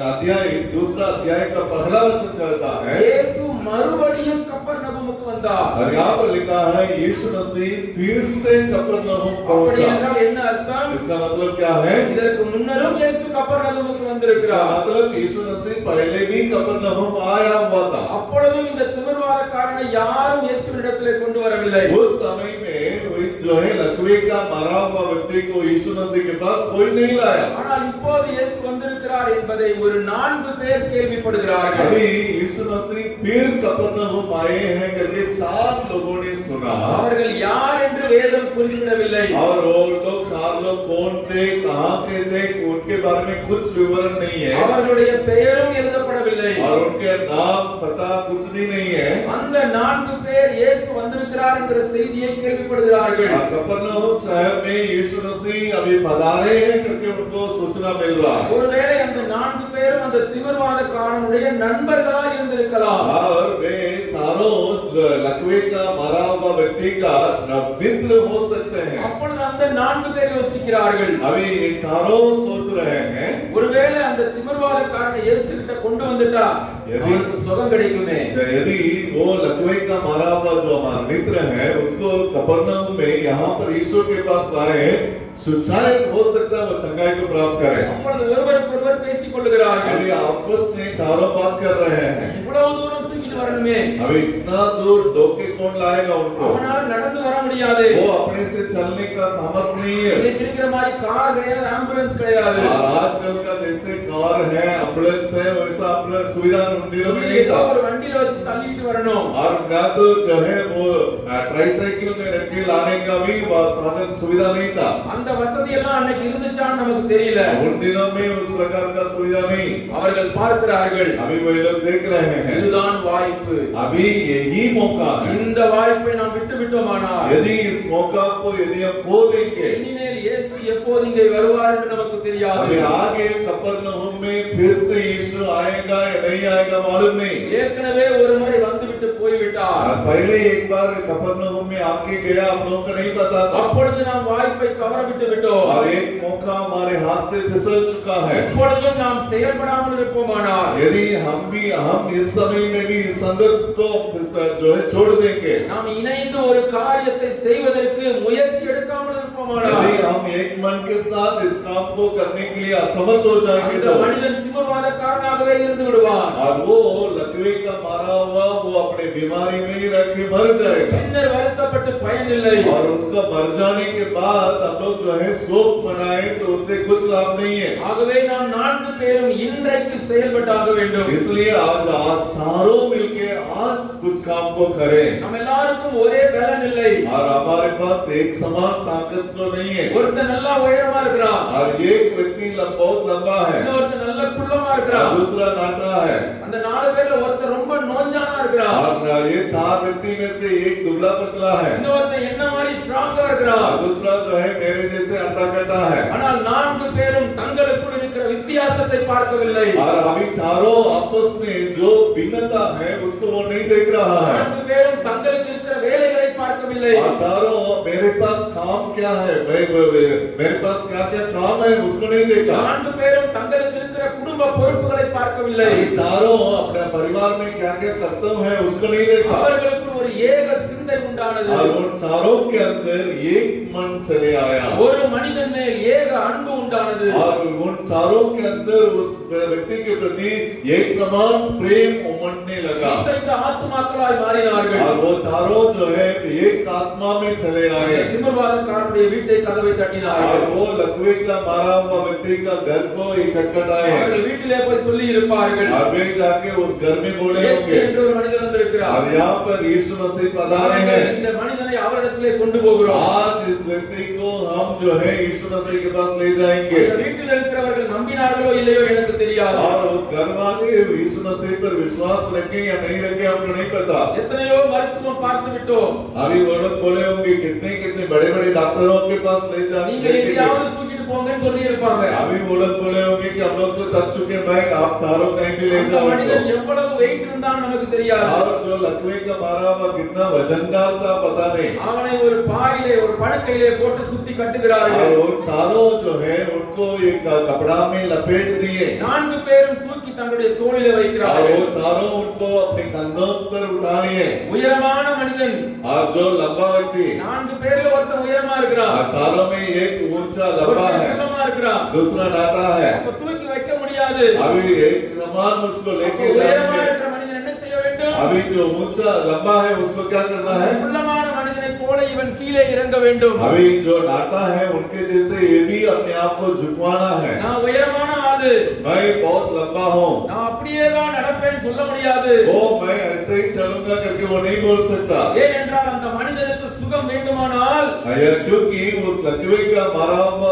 S2: अध्याय दूसरा अध्याय का पहला वचन कहता है
S1: இயேசு மறுபடியும் கப்பர்நகூமுக்கு வந்தார்.
S2: और यहाँ पर लिखा है यीशु मसीह फिर से कफरनहूम
S1: அப்படி
S2: पहुंचा।
S1: என்றால் என்ன अर्थம்?
S2: इसका मतलब क्या है?
S1: இதற்கு முன்னரும் இயேசு கப்பர்நகூமுக்கு
S2: इसका
S1: வந்திருக்கிறார்.
S2: मतलब यीशु मसीह पहले भी कफरनहूम आया हुआ था।
S1: அப்பொழுதும் இந்த திமிர்வாதக்காரனை யாரும் இயேசுவினிடத்திலே கொண்டு வரவில்லை.
S2: उस समय में इस जो है लकवे का मरा हुआ व्यक्ति को यीशु मसीह के पास कोई नहीं लाया।
S1: ஆனால் இப்போது இயேசு வந்திருக்கிறார் என்பதை ஒரு 4 பேர் கேள்விப்படுகிறார்கள்.
S2: अभी यीशु मसीह फिर कफरनहूम आए हैं करके 4 लोगों ने सुना
S1: அவர்கள் யார் என்று வேதம் குறிப்பிடவில்லை.
S2: और वो लोग 4 लोग कौन थे, कहाँ के थे, उनके बारे में कुछ विवरण नहीं है
S1: அவர்களுடைய பெயரும் எழுதப்படவில்லை.
S2: और उनके नाम पता कुछ भी नहीं है।
S1: அந்த 4 பேர் இயேசு வந்திருக்கிறார் என்கிற செய்தியை கேள்விப்படுகிறார்கள்.
S2: और कफरनहूम शहर में यीशु मसीह अभी पधारे हैं करके उनको सूचना मिल रहा है
S1: ஒருவேளை அந்த 4 பேரும் அந்த திமிர்வாதக்காரனுடைய நண்பர்களாய் இருந்திருக்கலாம்.
S2: और वे चारों लकवे का मरा हुआ व्यक्ति का मित्र हो सकते हैं।
S1: அப்பொழுது அந்த 4 பேர் யோசிக்கிறார்கள்,
S2: अभी ये चारों सोच रहे हैं
S1: ஒருவேளை அந்த திமிர்வாதக்காரனை இயேசு கிட்ட கொண்டு வந்துட்டா அவனுக்கு சுகம் கிடைக்குமே.
S2: यदि वो लकवे का मरा हुआ जो हमारा मित्र है उसको कफरनहूम में यहाँ पर यीशु के पास लाए, शायद हो सकता है वो चंगाई को प्राप्त करे।
S1: அப்பொழுது ஒருவருக்கொருவர் பேசிக் கொள்ளுகிறார்கள்.
S2: अभी आपस में चारों बात कर रहे हैं
S1: இவ்வளவு தூரம் தூக்கி தள்ளிட்டு வரணுமே.
S2: अभी इतना दूर ढोके कौन लाएगा उनको?
S1: அவனால நடந்து வர முடியாது.
S2: वो अपने से चलने का सामर्थ्य नहीं है।
S1: இன்னைக்கு இருக்கிற மாதிரி கார் கிடையாது, ஆம்புலன்ஸ் கிடையாது.
S2: और आजकल का जैसे कार है, एम्बुलेंस है, वैसा अपना सुविधा मंदिरों में नहीं
S1: ஏதோ
S2: था।
S1: ஒரு வண்டியில வச்சு தள்ளிட்டு வரணும்.
S2: और ना तो जो है वो ट्राइसाइकिल में रख के लाने का भी साधन सुविधा नहीं था।
S1: அந்த வசதி எல்லாம் அன்னைக்கு இருந்துச்சான்னு நமக்கு தெரியல.
S2: उन दिनों में उस प्रकार का सुविधा नहीं।
S1: அவர்கள் பார்க்கிறார்கள்,
S2: अभी वही लोग देख रहे हैं।
S1: இதுதான் வாய்ப்பு.
S2: अभी यही मौका है।
S1: இந்த வாய்ப்பை நாம் விட்டு விட்டோமானால்
S2: यदि इस मौका को यदि हम खो देंगे,
S1: இனிமேல் இயேசு எப்போது இங்கே வருவார் என்று நமக்கு தெரியாது.
S2: अभी आगे कफरनहूम में फिर से यीशु आएगा या नहीं आएगा मालूम नहीं।
S1: ஏற்கனவே ஒரு முறை வந்துவிட்டு போய்விட்டார்.
S2: और पहले एक बार कफरनहूम में आके गया, आप लोगों को नहीं पता था।
S1: அப்பொழுது நாம் வாய்ப்பை தவற விட்டு விட்டோம்.
S2: और एक मौका हमारे हाथ से फिसल चुका है।
S1: இப்பொழுதும் நாம் செயல்படாமல் இருப்போமானால்
S2: यदि हम इस समय में भी इस संदर्भ को जो है छोड़ देंगे,
S1: நாம் இணைந்து ஒரு காரியத்தை செய்வதற்கு முயற்சி எடுக்காமல் இருப்போமானால்
S2: यदि हम एक मन के साथ इस काम को करने के लिए असमर्थ हो जाएंगे
S1: அந்த
S2: तो
S1: மனிதன் திமிர்வாதக்காரனாகவே இருந்து விடுவான்.
S2: और वो लकवे का मारा हुआ वो अपने बीमारी में ही रख के मर जाएगा।
S1: பின்னர் வருத்தப்பட்டு பயன் இல்லை.
S2: और उसका मर जाने के बाद हम लोग जो है शोक मनाए तो उससे कुछ लाभ नहीं है।
S1: ஆகவே நாம் 4 பேரும் இன்றைக்கு செயல்பட்டாக வேண்டும்.
S2: इसलिए आज आप चारों मिलके आज कुछ काम को करें।
S1: நம்ம எல்லாருக்கும் ஒரே பலன் இல்லை.
S2: और हमारे पास एक समान ताकत तो नहीं है।
S1: ஒருத்தன் நல்லா உயரமா இருக்கிறான்,
S2: और एक व्यक्ति बहुत लंबा है,
S1: இன்னொருத்தன் நல்ல குள்ளமா இருக்கிறான்.
S2: दूसरा नाटा है।
S1: அந்த 4 பேர்ல ஒருத்தன் ரொம்ப நோஞ்சானா இருக்கிறான்,
S2: और ये 4 व्यक्ति में से एक दुबला पतला है,
S1: இன்னொருத்தன் என்ன மாதிரி ஸ்ட்ராங்கா இருக்கிறான்.
S2: और दूसरा जो है मेरे जैसे अंडा कटा है।
S1: ஆனால் 4 பேரும் தங்களுக்குள் இருக்கிற வித்தியாசத்தை பார்க்கவில்லை.
S2: और अभी चारों आपस में जो भिन्नता है उसको वो नहीं देख रहा है।
S1: 4 பேரும் தங்களுக்கு இருக்கிற வேலைகளை பார்க்கவில்லை.
S2: और चारों मेरे पास काम क्या है, मेरे पास क्या क्या काम है उसको नहीं देखा।
S1: 4 பேரும் தங்களுக்கு இருக்கிற குடும்ப பொறுப்புகளை பார்க்கவில்லை.
S2: अभी चारों अपने परिवार में क्या क्या कर्तव्य है उसको नहीं देखा।
S1: அவர்களுக்குள் ஒரு ஏக சிந்தை உண்டானது.
S2: और उन चारों के अंदर एक मन चले आया।
S1: ஒரு மனிதன் மேல் ஏக அன்பு உண்டானது.
S2: और उन चारों के अंदर उस व्यक्ति के प्रति एक समान प्रेम उमड़ने लगा।
S1: இசைந்த ஆத்துமாக்களாய் மாறினார்கள்.
S2: और वो चारों जो है एक आत्मा में चले आए।
S1: திமிர்வாதக்காரனுடைய வீட்டை கதவை
S2: और
S1: தட்டினார்கள்.
S2: वो लकवे का मारा हुआ व्यक्ति का घर को खटखटाए।
S1: அவர்கள் வீட்டிலே போய் சொல்லி இருப்பார்கள்,
S2: और वे जाके उस घर में बोले
S1: இயேசு
S2: होंगे।
S1: என்ற ஒரு மனிதன் வந்திருக்கிறார்,
S2: और यहाँ पर यीशु मसीह पधारे
S1: நாங்கள்
S2: हैं।
S1: இந்த மனிதனை அவரிடத்திலே கொண்டு போகிறோம்.
S2: आज इस व्यक्ति को हम जो है यीशु मसीह के पास ले जाएंगे।
S1: அந்த வீட்டில் இருக்கிறவர்கள் நம்பினார்களோ இல்லையோ எனக்கு தெரியாது.
S2: और उस घर वाले यीशु मसीह पर विश्वास रखे या नहीं रखे हमको नहीं पता।
S1: எத்தனையோ மருத்துவம் பார்த்து விட்டோம்,
S2: अभी वो लोग बोले होंगे कितने कितने बड़े बड़े डॉक्टरों के पास ले
S1: நீங்க
S2: जाएंगे।
S1: எங்கேயாவது தூக்கிட்டு போங்கன்னு சொல்லி இருப்பாங்க.
S2: अभी वो लोग बोले होंगे कि हम लोग तो थक चुके हैं भाई, आप चारों कहीं भी ले
S1: அந்த
S2: जाओ।
S1: மனிதன் எவ்வளவு வெயிட் இருந்தான்னு நமக்கு தெரியாது.
S2: और जो लकवे का मारा हुआ कितना वजनदार था पता नहीं।
S1: அவனை ஒரு பாயிலே ஒரு படுக்கையிலே போட்டு சுத்தி கட்டுகிறார்கள்.
S2: और वो चारों जो है उनको एक कपड़ा में लपेट दिए।
S1: 4 பேரும் தூக்கி தங்களுடைய தோளிலே
S2: और
S1: வைக்கிறார்கள்.
S2: वो चारों उनको अपने कंधों पर उठा लिए।
S1: உயரமான மனிதன்,
S2: और जो लंबा व्यक्ति,
S1: 4 பேர்ல ஒருத்தன் உயரமா இருக்கிறான்,
S2: और चारों में एक ऊंचा लंबा
S1: ஒருத்தன்
S2: है,
S1: குள்ளமா இருக்கிறான்.
S2: दूसरा नाटा है।
S1: அப்ப தூக்கி வைக்க முடியாது.
S2: अभी एक समान उसको
S1: அப்ப
S2: लेके
S1: உயரமா
S2: जाएंगे।
S1: இருக்கிற மனிதன் என்ன செய்ய வேண்டும்?
S2: अभी जो ऊंचा लंबा है उसको क्या करना है?
S1: குள்ளமான மனிதனை போல இவன் கீழே இறங்க வேண்டும்.
S2: अभी जो नाटा है उनके जैसे ये भी अपने आप को झुकवाना है।
S1: நான் உயரமான ஆளு,
S2: मैं बहुत लंबा हूँ,
S1: நான் அப்படியே தான் நடப்பேன்னு சொல்ல முடியாது.
S2: वो मैं ऐसे ही चलूंगा करके वो नहीं बोल सकता।
S1: ஏனென்றால் அந்த மனிதனுக்கு சுகம் வேண்டுமானால்
S2: क्योंकि उस लकवे का मारा हुआ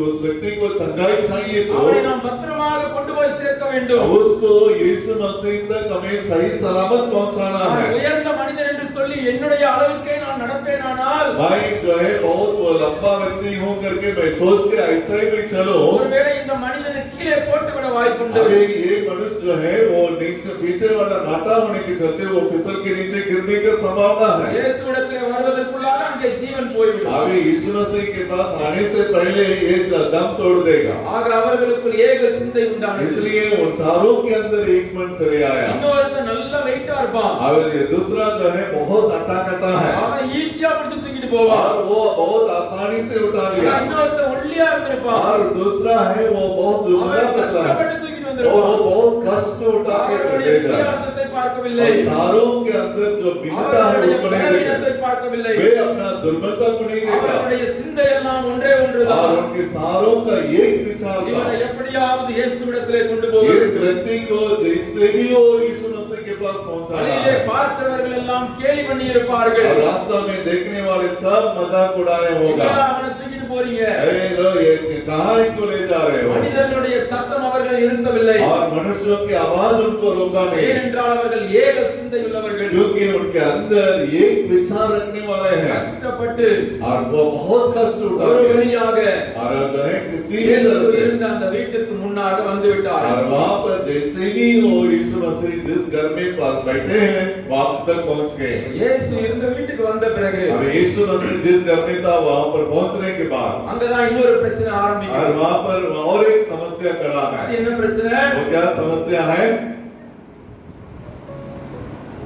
S2: उस व्यक्ति को चंगाई चाहिए
S1: அவனை
S2: तो
S1: நாம் பத்திரமாக கொண்டு போய் சேர்க்க வேண்டும்.
S2: उसको यीशु मसीह तक हमें सही सलामत पहुंचाना
S1: நான்
S2: है।
S1: உயர்ந்த மனிதன் என்று சொல்லி என்னுடைய அளவுக்கே நான் நடப்பேனானால்
S2: भाई जो है बहुत वो लंबा व्यक्ति हूँ करके मैं सोच के ऐसा ही भी चलो,
S1: ஒருவேளை இந்த மனிதனை கீழே போட்டு விட வாய்ப்புண்டு.
S2: अभी ये मनुष्य जो है वो नीचे पीछे वाला नाटा होने के चलते वो फिसल के नीचे गिरने का संभावना है।
S1: இயேசுவிடத்திலே வருவதற்குள்ளாக அங்கே ஜீவன் போய்விடும்.
S2: अभी यीशु मसीह के पास आने से पहले ये दम तोड़ देगा।
S1: ஆக அவர்களுக்குள் ஏக சிந்தை உண்டானது.
S2: इसलिए वो चारों के अंदर एक मन चले आया।
S1: இன்னொருத்தன் நல்ல வெயிட்டா இருப்பான்,
S2: और ये दूसरा जो है बहुत अटा कटा है
S1: அவன் ஈஸியா பிடிச்சு தூக்கிட்டு போவான்.
S2: और वो बहुत आसानी से उठा लिया।
S1: இன்னொருத்தன் ஒல்லியா இருந்திருப்பான்,
S2: और दूसरा है वो बहुत दुबला
S1: அவன்
S2: पतला है
S1: கஷ்டப்பட்டு தூக்கிட்டு
S2: और
S1: வந்திருப்பான்.
S2: वो बहुत कष्ट उठा के
S1: அவர்களுடைய
S2: देगा।
S1: வித்தியாசத்தை பார்க்க பார்க்கவில்லை,
S2: और चारों के अंदर जो भिन्नता है
S1: அவர்களுடைய
S2: उसको नहीं
S1: பலவீனத்தை
S2: देखा,
S1: பார்க்கவில்லை,
S2: वे अपना दुर्बलता को नहीं देखा,
S1: அவர்களுடைய சிந்தை எல்லாம் ஒன்றே
S2: और
S1: ஒன்றுதான்.
S2: उनके सारों का एक विचार था,
S1: இவனை எப்படியாவது இயேசுவிடத்திலே கொண்டு போவது.
S2: इस व्यक्ति को जैसे भी वो यीशु मसीह के पास पहुंचाना
S1: வழியிலே
S2: है,
S1: பார்க்கிறவர்கள் எல்லாம் கேலி பண்ணி இருப்பார்கள்.
S2: और रास्ता में देखने वाले सब मजाक उड़ाए होगा,
S1: எங்கடா அவனை தூக்கிட்டு போறீங்க?
S2: अरे लोग ये कहाँ इनको ले जा रहे हो,
S1: மனிதர்களுடைய சத்தம் அவர்கள் இருந்தவில்லை,
S2: और मनुष्यों की आवाज उनको रोका नहीं,
S1: ஏனென்றால் அவர்கள் ஏக சிந்தை உள்ளவர்கள்.
S2: क्योंकि उनके अंदर एक विचार रखने वाले हैं,
S1: கஷ்டப்பட்டு
S2: और वो बहुत कष्ट
S1: ஒரு
S2: उठाते हैं,
S1: வழியாக
S2: और जो है किसी भी
S1: இயேசு
S2: तरह से,
S1: இருந்த அந்த வீட்டிற்கு முன்னாக வந்து விட்டார்.
S2: और वहाँ पर जैसे भी वो यीशु मसीह जिस घर में पास बैठे हैं वहाँ तक पहुँच गए।
S1: இயேசு இருந்த வீட்டுக்கு வந்த பிறகு
S2: अब यीशु मसीह जिस घर में था वहाँ पर पहुँचने के बाद
S1: அங்கதான் இன்னொரு பிரச்சனை
S2: और
S1: ஆரம்பிக்கும்.
S2: वहाँ पर और एक समस्या खड़ा
S1: அது
S2: है।
S1: என்ன பிரச்சனை?
S2: वो क्या समस्या है?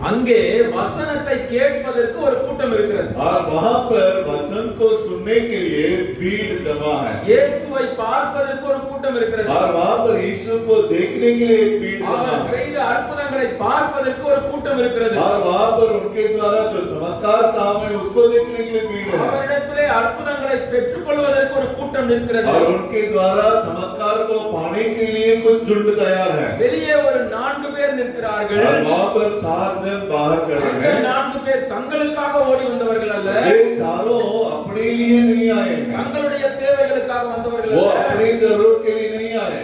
S1: அங்கே வசனத்தை கேட்பதற்கு ஒரு கூட்டம் இருக்கிறது.
S2: और वहाँ पर वचन को सुनने के लिए भीड़ जमा है,
S1: இயேசுவை பார்ப்பதற்கு ஒரு கூட்டம் இருக்கிறது.
S2: और वहाँ पर यीशु को देखने के लिए एक भीड़ जमा
S1: அவர்
S2: है,
S1: செய்த அற்புதங்களை பார்ப்பதற்கு ஒரு கூட்டம் இருக்கிறது.
S2: और वहाँ पर उनके द्वारा जो चमत्कार काम है उसको देखने के लिए भीड़ है,
S1: அவரிடத்திலே அற்புதங்களை பெற்றுக்கொள்வதற்கு ஒரு கூட்டம் இருக்கிறது.
S2: और उनके द्वारा चमत्कार को पाने के लिए कुछ झुंड तैयार है,
S1: வெளியே ஒரு 4 பேர் நிற்கிறார்கள்.
S2: और वहाँ पर 4 जन बाहर खड़े
S1: அந்த
S2: हैं।
S1: 4 பேர் தங்களுக்காக ஓடி வந்தவர்கள் அல்ல,
S2: वे चारों अपने लिए नहीं आए हैं,
S1: தங்களுடைய தேவைகளுக்காக வந்தவர்கள்
S2: वो
S1: அல்ல.
S2: अपनी जरूरत के लिए नहीं आए,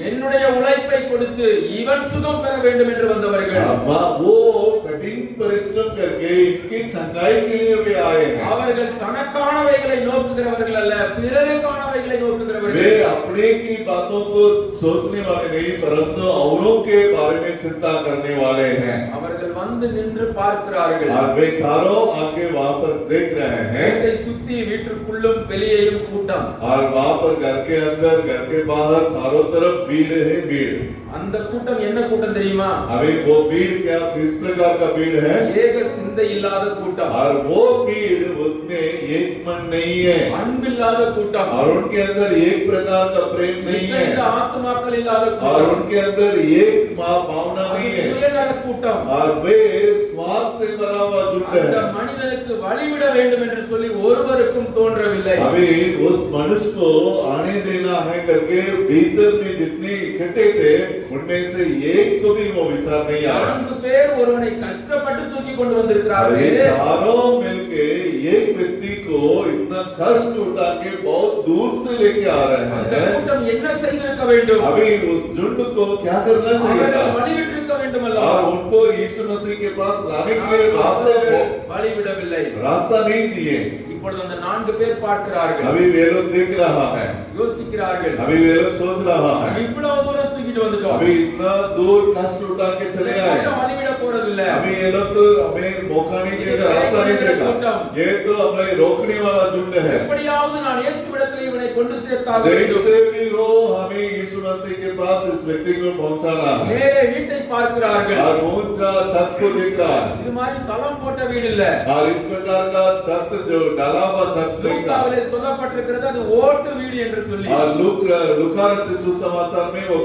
S1: என்னுடைய உழைப்பை கொடுத்து இவன் சுகம் பெற வேண்டும் என்று வந்தவர்கள்.
S2: वो कठिन परिश्रम करके इनकी चंगाई के लिए वे आए हैं।
S1: அவர்கள் தனக்கானவைகளை நோக்குகிறவர்கள் அல்ல, பிறருக்கானவைகளை நோக்குகிறவர்கள்.
S2: वे अपने की बातों को सोचने वाले नहीं परंतु औरों के बारे में चिंता करने वाले हैं।
S1: அவர்கள் வந்து நின்று பார்க்கிறார்கள்.
S2: और वे चारों आके वहाँ पर देख रहे हैं,
S1: வீட்டை சுத்தி வீட்டுக்குள்ளும் வெளியேயும் கூட்டம்.
S2: और वहाँ पर घर के अंदर घर के बाहर चारों तरफ भीड़ है भीड़।
S1: அந்த கூட்டம் என்ன கூட்டம் தெரியுமா?
S2: अभी वो भीड़ क्या किस प्रकार का भीड़ है?
S1: ஏக சிந்தை இல்லாத கூட்டம்,
S2: और वो भीड़ उसमें एक मन नहीं है,
S1: அன்பில்லாத கூட்டம்,
S2: और उनके अंदर एक प्रकार का प्रेम नहीं
S1: இசைந்த
S2: है,
S1: ஆத்துமாக்கள் இல்லாத
S2: और
S1: கூட்டம்,
S2: उनके अंदर एक भावना नहीं है,
S1: சுயநல கூட்டம்.
S2: और वे स्वार्थ से भरा हुआ झुंड
S1: அந்த
S2: है।
S1: மனிதனுக்கு வழிவிட வேண்டும் என்று சொல்லி ஒருவருக்கும் தோன்றவில்லை.
S2: अभी उस मनुष्य को आने देना है करके भीतर में जितने इकट्ठे थे उनमें से एक को भी वो विचार नहीं आया।
S1: 4 பேர் ஒருவனை கஷ்டப்பட்டு தூக்கி கொண்டு
S2: और
S1: வந்திருக்கிறார்கள்.
S2: ये चारों मिलके एक व्यक्ति को इतना कष्ट उठा के बहुत दूर से लेके आ रहे
S1: அந்த
S2: हैं।
S1: கூட்டம் என்ன செய்திருக்க வேண்டும்?
S2: अभी उस झुंड को क्या करना चाहिए
S1: அவர்கள்
S2: था?
S1: வழிவிட்டிருக்க வேண்டும் அல்லவா?
S2: और उनको यीशु मसीह के पास लाने के लिए
S1: வழிவிடவில்லை.
S2: रास्ता नहीं दिए।
S1: இப்பொழுது அந்த 4 பேர் பார்க்கிறார்கள்,
S2: अभी वे लोग देख रहा है,
S1: யோசிக்கிறார்கள்,
S2: अभी वे लोग सोच रहा है,
S1: இவ்வளவு தூரம் தூக்கிட்டு வந்துட்டோம்,
S2: अभी इतना दूर कष्ट उठा के
S1: இந்த
S2: चले आए,
S1: கூட்டம் வழிவிட போறதில்ல.
S2: अभी ये लोग तो हमें मौका नहीं देगा, रास्ता नहीं देगा, ये तो हमें रोकने वाला झुंड है।
S1: எப்படியாவது நான் இயேசுவிடத்தில் இவனை கொண்டு சேர்த்தாக வேண்டும்.
S2: जैसे भी हो हमें यीशु मसीह के पास इस व्यक्ति को पहुंचाना है।
S1: மேலே வீட்டை பார்க்கிறார்கள்.
S2: और ऊंचा छत को देख रहा है,
S1: இது மாதிரி தளம் போட்ட வீடு இல்ல.
S2: और इस प्रकार का छत जो डाला हुआ छत नहीं था।
S1: லூக்காவிலே சொல்லப்பட்டிருக்கிறது அது ஓட்டு வீடு என்று சொல்லி.
S2: और लुका रचित सुसमाचार में वो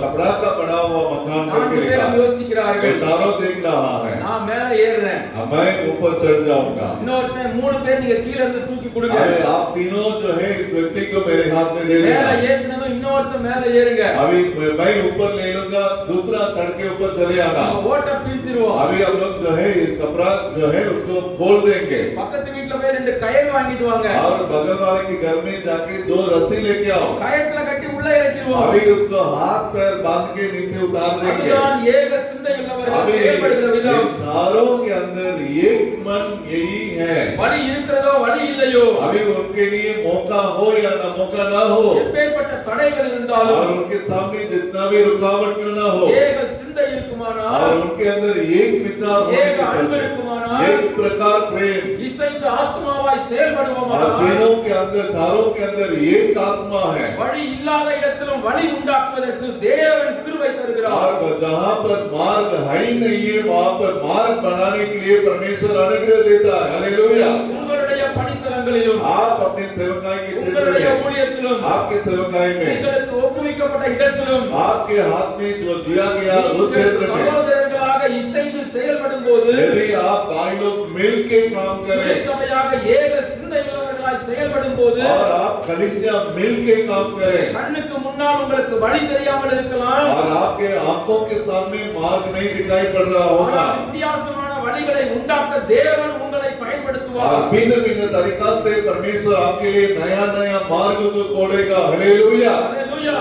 S2: कपड़ा का बना हुआ मकान
S1: 4
S2: करके
S1: பேர்
S2: लिखा।
S1: யோசிக்கிறார்கள்,
S2: वो चारों देख रहा है,
S1: நான் மேல ஏறுறேன்,
S2: अब मैं ऊपर चढ़ जाऊंगा।
S1: இன்னொருத்தன் 3 பேர் நீங்க கீழ இருந்து தூக்கி கொடுங்க,
S2: अरे आप तीनों जो है इस व्यक्ति को मेरे हाथ में दे
S1: மேல
S2: देना।
S1: ஏறினதும் இன்னொருத்தன் மேல ஏறுங்க,
S2: अभी मैं ऊपर ले लूंगा, दूसरा चढ़ के ऊपर चले आना।
S1: நம்ம ஓட்ட பிரிச்சிருவோம்.
S2: अभी हम लोग जो है इस कपड़ा जो है उसको खोल देंगे,
S1: பக்கத்து வீட்ல போய் 2 கயிறு வாங்கிட்டு வாங்க,
S2: और बगल वाले के घर में जाके 2 रस्सी लेके आओ।
S1: கயத்துல கட்டி உள்ள இறக்கிடுவோம்.
S2: अभी उसको हाथ पैर बांध के नीचे उतार देंगे।
S1: அதுதான் ஏக சிந்தை உள்ளவர்கள்
S2: अभी
S1: செயல்படுகிற
S2: इन
S1: விதம்.
S2: चारों के अंदर एक मन यही है।
S1: வழி இருக்கிறதோ வழி இல்லையோ,
S2: अभी उनके लिए मौका हो या ना मौका ना हो,
S1: எப்பேற்பட்ட தடைகள்
S2: और
S1: இருந்தாலும்
S2: उनके सामने जितना भी रुकावट क्यों ना हो,
S1: ஏக சிந்தை இருக்குமானால்,
S2: और उनके अंदर एक विचार होने
S1: ஏக
S2: के
S1: அன்பு
S2: चलते,
S1: இருக்குமானால்,
S2: एक प्रकार प्रेम,
S1: இசைந்த ஆத்மாவாய்
S2: और
S1: செயல்படுவோமானால்,
S2: तीनों के अंदर चारों के अंदर एक आत्मा है।
S1: வழி इல்லாத இடத்திலும் வழி உண்டாக்குவதற்கு தேவன் கிருபை தருகிறார்.
S2: और जहाँ पर मार्ग है ही नहीं है वहाँ पर मार्ग बनाने के लिए परमेश्वर अनुग्रह देता है। हालेलुया।
S1: உங்களுடைய பணித்தலங்களிலும்,
S2: आप अपने सेवकाई के क्षेत्र
S1: உங்களுடைய
S2: में,
S1: ஊழியத்திலும்,
S2: आपके सेवकाई में,
S1: உங்களுக்கு ஒப்புவிக்கப்பட்ட இடத்திலும்
S2: आपके हाथ में जो दिया गया उस क्षेत्र में,
S1: சகோதரர்களாக இசைந்து செயல்படும் போது
S2: यदि आप भाई लोग मिल के काम करें
S1: சபையாக ஏக சிந்தை உள்ளவர்களாய் செயல்படும் போது
S2: और आप कलीसिया मिल के काम करें
S1: கண்ணுக்கு முன்னால் உங்களுக்கு வழி தெரியாமல் இருக்கலாம்,
S2: और आपके आंखों के सामने मार्ग नहीं दिखाई पड़ रहा होगा
S1: ஆனால் வித்தியாசமான வழிகளை உண்டாக்க தேவன் உங்களை
S2: और
S1: பயன்படுத்துவார்.
S2: भिन्न भिन्न तरीका से परमेश्वर आपके लिए नया नया मार्ग को खोलेगा। हालेलुया।
S1: அல்லேலூயா.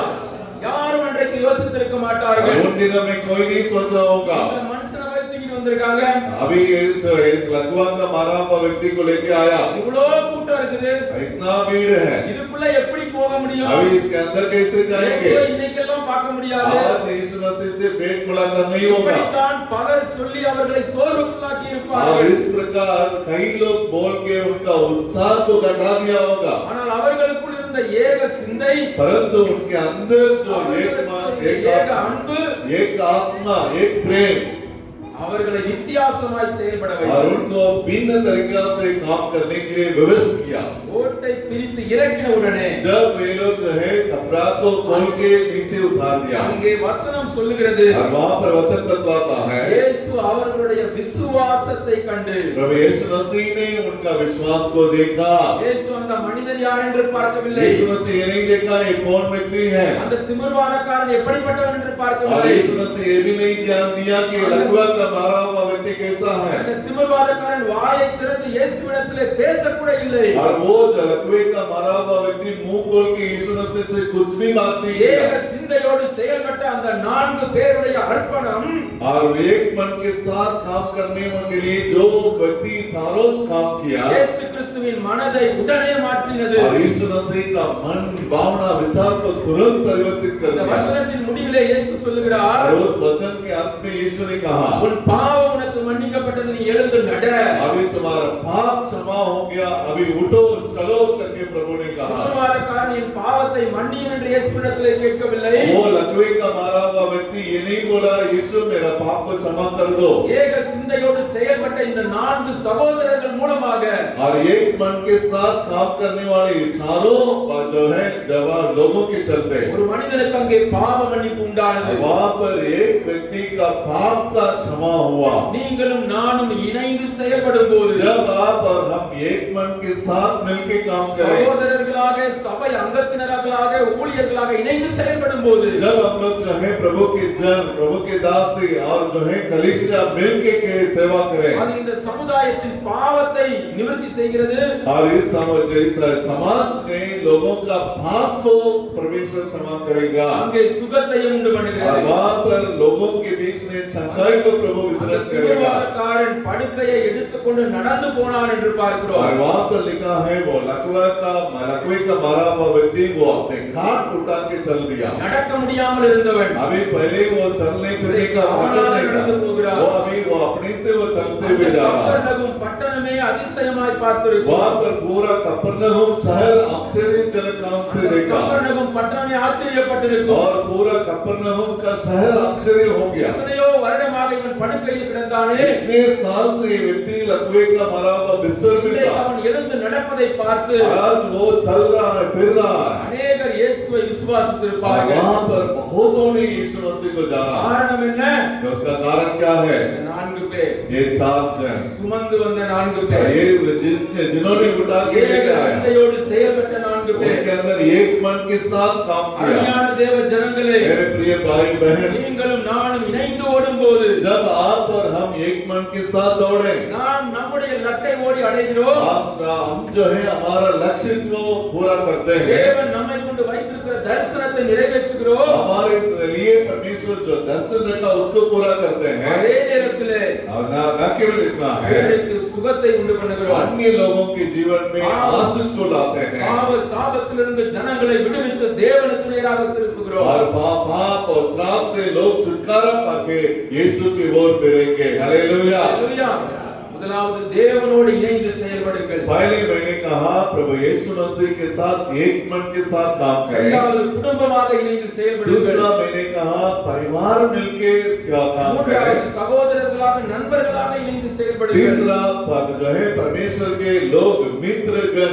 S1: யாரும் அன்றைக்கு யோசித்திருக்க மாட்டார்கள்.
S2: उन दिनों में कोई नहीं सोचा होगा।
S1: இந்த மனுஷனை போய் தூக்கிட்டு வந்திருக்காங்க,
S2: अभी इस लकवा का मारा हुआ व्यक्ति को लेके आया,
S1: இவ்வளோ கூட்டம் இருக்குது,
S2: इतना भीड़ है,
S1: இதுக்குள்ள எப்படி போக முடியும்?
S2: अभी इसके अंदर कैसे जाएंगे?
S1: இயேசுவை இன்னைக்கெல்லாம் பார்க்க முடியாது.
S2: आज यीशु मसीह से भेंट मुलाकात नहीं होगा।
S1: இப்படித்தான் பலர் சொல்லி அவர்களை சோர்வுக்குள்ளாக்கி
S2: और
S1: இருப்பார்கள்.
S2: इस प्रकार कई लोग बोल के उनका उत्साह को घटा दिया होगा,
S1: ஆனால் அவர்களுக்குள் இருந்த ஏக சிந்தை,
S2: परंतु उनके अंदर जो एक
S1: ஏக அன்பு
S2: एक आत्मा एक प्रेम
S1: அவர்களை வித்தியாசமாய் செயல்பட
S2: और
S1: வைத்தது.
S2: उनको भिन्न तरीका से काम करने के लिए व्यवस्थित किया।
S1: ஓட்டை பிரித்து இறக்கின உடனே
S2: जब वे लोग जो है कपड़ा को खोल के नीचे उतार दिया
S1: அங்கே வசனம் சொல்லுகிறது,
S2: और वहां पर वचन बतलाता है
S1: இயேசு அவர்களுடைய விசுவாசத்தை கண்டு,
S2: प्रभु यीशु मसीह ने उनका विश्वास को देखा।
S1: இயேசு அந்த மனிதன் யார் என்று பார்க்கவில்லை,
S2: यीशु मसीह ये नहीं देखा ये कौन व्यक्ति है,
S1: அந்த திமிர்வாதக்காரன் எப்படிப்பட்டவன் என்று
S2: और
S1: பார்க்கவில்லை,
S2: यीशु मसीह ये भी नहीं ध्यान दिया कि लकवा का मारा हुआ व्यक्ति कैसा है,
S1: அந்த திமிர்வாதக்காரன் வாயை திறந்து இயேசுவிடத்திலே பேசக்கூட இல்லை.
S2: और वो जो लकवे का मारा हुआ व्यक्ति मुंह खोल के यीशु मसीह से कुछ भी बात नहीं
S1: ஏக
S2: किया।
S1: சிந்தையோடு செயல்பட்ட அந்த 4 பேருடைய அர்ப்பணம்
S2: और एक मन के साथ काम करने के लिए जो व्यक्ति चारों काम किया,
S1: இயேசு கிறிஸ்துவின் மனதை உடனே மாற்றினது.
S2: और यीशु मसीह का मन भावना विचार को तुरंत परिवर्तित कर
S1: இந்த
S2: दिया।
S1: வசனத்தின் முடிவிலே இயேசு சொல்லுகிறார்,
S2: और उस वचन के अंत में यीशु ने कहा,
S1: உன் பாவம் உனக்கு மன்னிக்கப்பட்டது, நீ எழுந்து நட.
S2: अभी तुम्हारा पाप क्षमा हो गया, अभी उठो चलो करके प्रभु ने कहा।
S1: திமிர்வாதக்காரன் என் பாவத்தை மன்னியும் என்று இயேசுவிடத்திலே கேட்கவில்லை.
S2: वो लकवे का मारा हुआ व्यक्ति ये नहीं बोला यीशु मेरा पाप को क्षमा कर दो,
S1: ஏக சிந்தையோடு செயல்பட்ட இந்த 4 சகோதரர்கள் மூலமாக
S2: और एक मन के साथ काम करने वाले ये चारों जो है जवान लोगों के चलते
S1: ஒரு மனிதனுக்கு அங்கே பாவ மன்னிப்பு உண்டானது.
S2: वहां पर एक व्यक्ति का पाप का क्षमा हुआ।
S1: நீங்களும் நானும் இணைந்து செயல்படும் போது,
S2: जब आप और हम एक मन के साथ मिलकर काम करें,
S1: சகோதரர்களாக சபை அங்கத்தினர்களாக ஊழியர்களாக இணைந்து செயல்படும் போது,
S2: जब हम लोग जो है प्रभु के जन प्रभु के दासी और जो है कलीसिया मिलके के सेवा करें,
S1: அது இந்த சமுதாயத்தின் பாவத்தை நிவர்த்தி செய்கிறது.
S2: और इस समाज में लोगों का पाप को परमेश्वर क्षमा करेगा,
S1: அங்கே சுகத்தையும் உண்டு
S2: और
S1: பண்ணுகிறது.
S2: वहां पर लोगों के बीच में चंगाई को प्रभु
S1: அந்த
S2: वितरण करेगा।
S1: திமிர்வாதக்காரன் படுக்கையை எடுத்துக்கொண்டு நடந்து போனான் என்று
S2: और
S1: பார்க்கிறோம்.
S2: वहां पर लिखा है वो लकवे का मारा हुआ व्यक्ति वो अपने खाट उठा के चल दिया।
S1: நடக்க முடியாமல் இருந்தவன்
S2: अभी पहले वो चलने फिरने का आदत नहीं था, वो अभी वो अपने से वो चलते हुए जा रहा है।
S1: கப்பர்நகும் பட்டணமே அதிசயமாய் பார்த்திருக்கும்.
S2: वहां पर पूरा कफरनहूम शहर आश्चर्यजनक काम से देखा,
S1: கப்பர்நகும் பட்டணமே ஆச்சரியப்பட்டிருக்கும்.
S2: और पूरा कफरनहूम का शहर आश्चर्य हो गया।
S1: எத்தனையோ வருடமாக இவன் படுக்கையில் கிடந்தானே,
S2: इतने साल से ये व्यक्ति लकवे का मारा हुआ बिस्तर में
S1: இன்றைக்கு
S2: था,
S1: அவன் எழுந்து நடப்பதை பார்த்து
S2: आज वो चल रहा है फिर रहा है।
S1: அநேகர் இயேசுவை
S2: और
S1: விசுவாசித்திருப்பார்கள்.
S2: वहां पर बहुतों ने यीशु मसीह को जाना।
S1: காரணம் என்ன?
S2: तो उसका कारण क्या है?
S1: இந்த 4 பேர்,
S2: ये 4 जन,
S1: சுமந்து வந்த 4 பேர்,
S2: ये जिन्होंने उठा के
S1: ஏக
S2: लेके आया,
S1: சிந்தையோடு செயல்பட்ட 4 பேர்.
S2: उनके अंदर एक मन के साथ काम किया।
S1: அருமையான தேவ ஜனங்களே,
S2: मेरे प्रिय भाई बहन,
S1: நீங்களும் நானும் இணைந்து ஓடும்போது
S2: जब आप और हम एक मन के साथ दौड़े,
S1: நாம் நம்முடைய லக்கை ஓடி அடைகிறோம்.
S2: हम जो है हमारा लक्ष्य को पूरा करते हैं,
S1: தேவன் நம்மை கொண்டு வைத்திருக்கிற தரிசனத்தை நிறைவேற்றுகிறோம்.
S2: हमारे लिए परमेश्वर जो दर्शन रखा उसको पूरा करते हैं।
S1: அதே நேரத்திலே
S2: और न केवल इतना है,
S1: பிறருக்கு சுகத்தை உண்டு பண்ணுகிறோம்.
S2: अन्य लोगों के जीवन में आशीष को लाते हैं,
S1: பாவ சாபத்திலிருந்து ஜனங்களை விடுவித்து தேவனுக்கு நேராக திருப்புகிறோம்.
S2: और पाप और श्राप से लोग छुटकारा पाके यीशु की ओर फिरेंगे। हालेलुया।
S1: அல்லேலூயா. முதலாவது தேவனோடு இணைந்து செயல்படுங்கள்.
S2: पहले मैंने कहा प्रभु यीशु मसीह के साथ एक मन के साथ काम करें।
S1: இரண்டாவது குடும்பமாக இணைந்து செயல்படுங்கள்.
S2: दूसरा मैंने कहा परिवार मिलके इसका काम करें।
S1: மூன்றாவது சகோதரர்களாக நண்பர்களாக இணைந்து செயல்படுங்கள்.
S2: तीसरा पद जो है परमेश्वर के लोग मित्रगण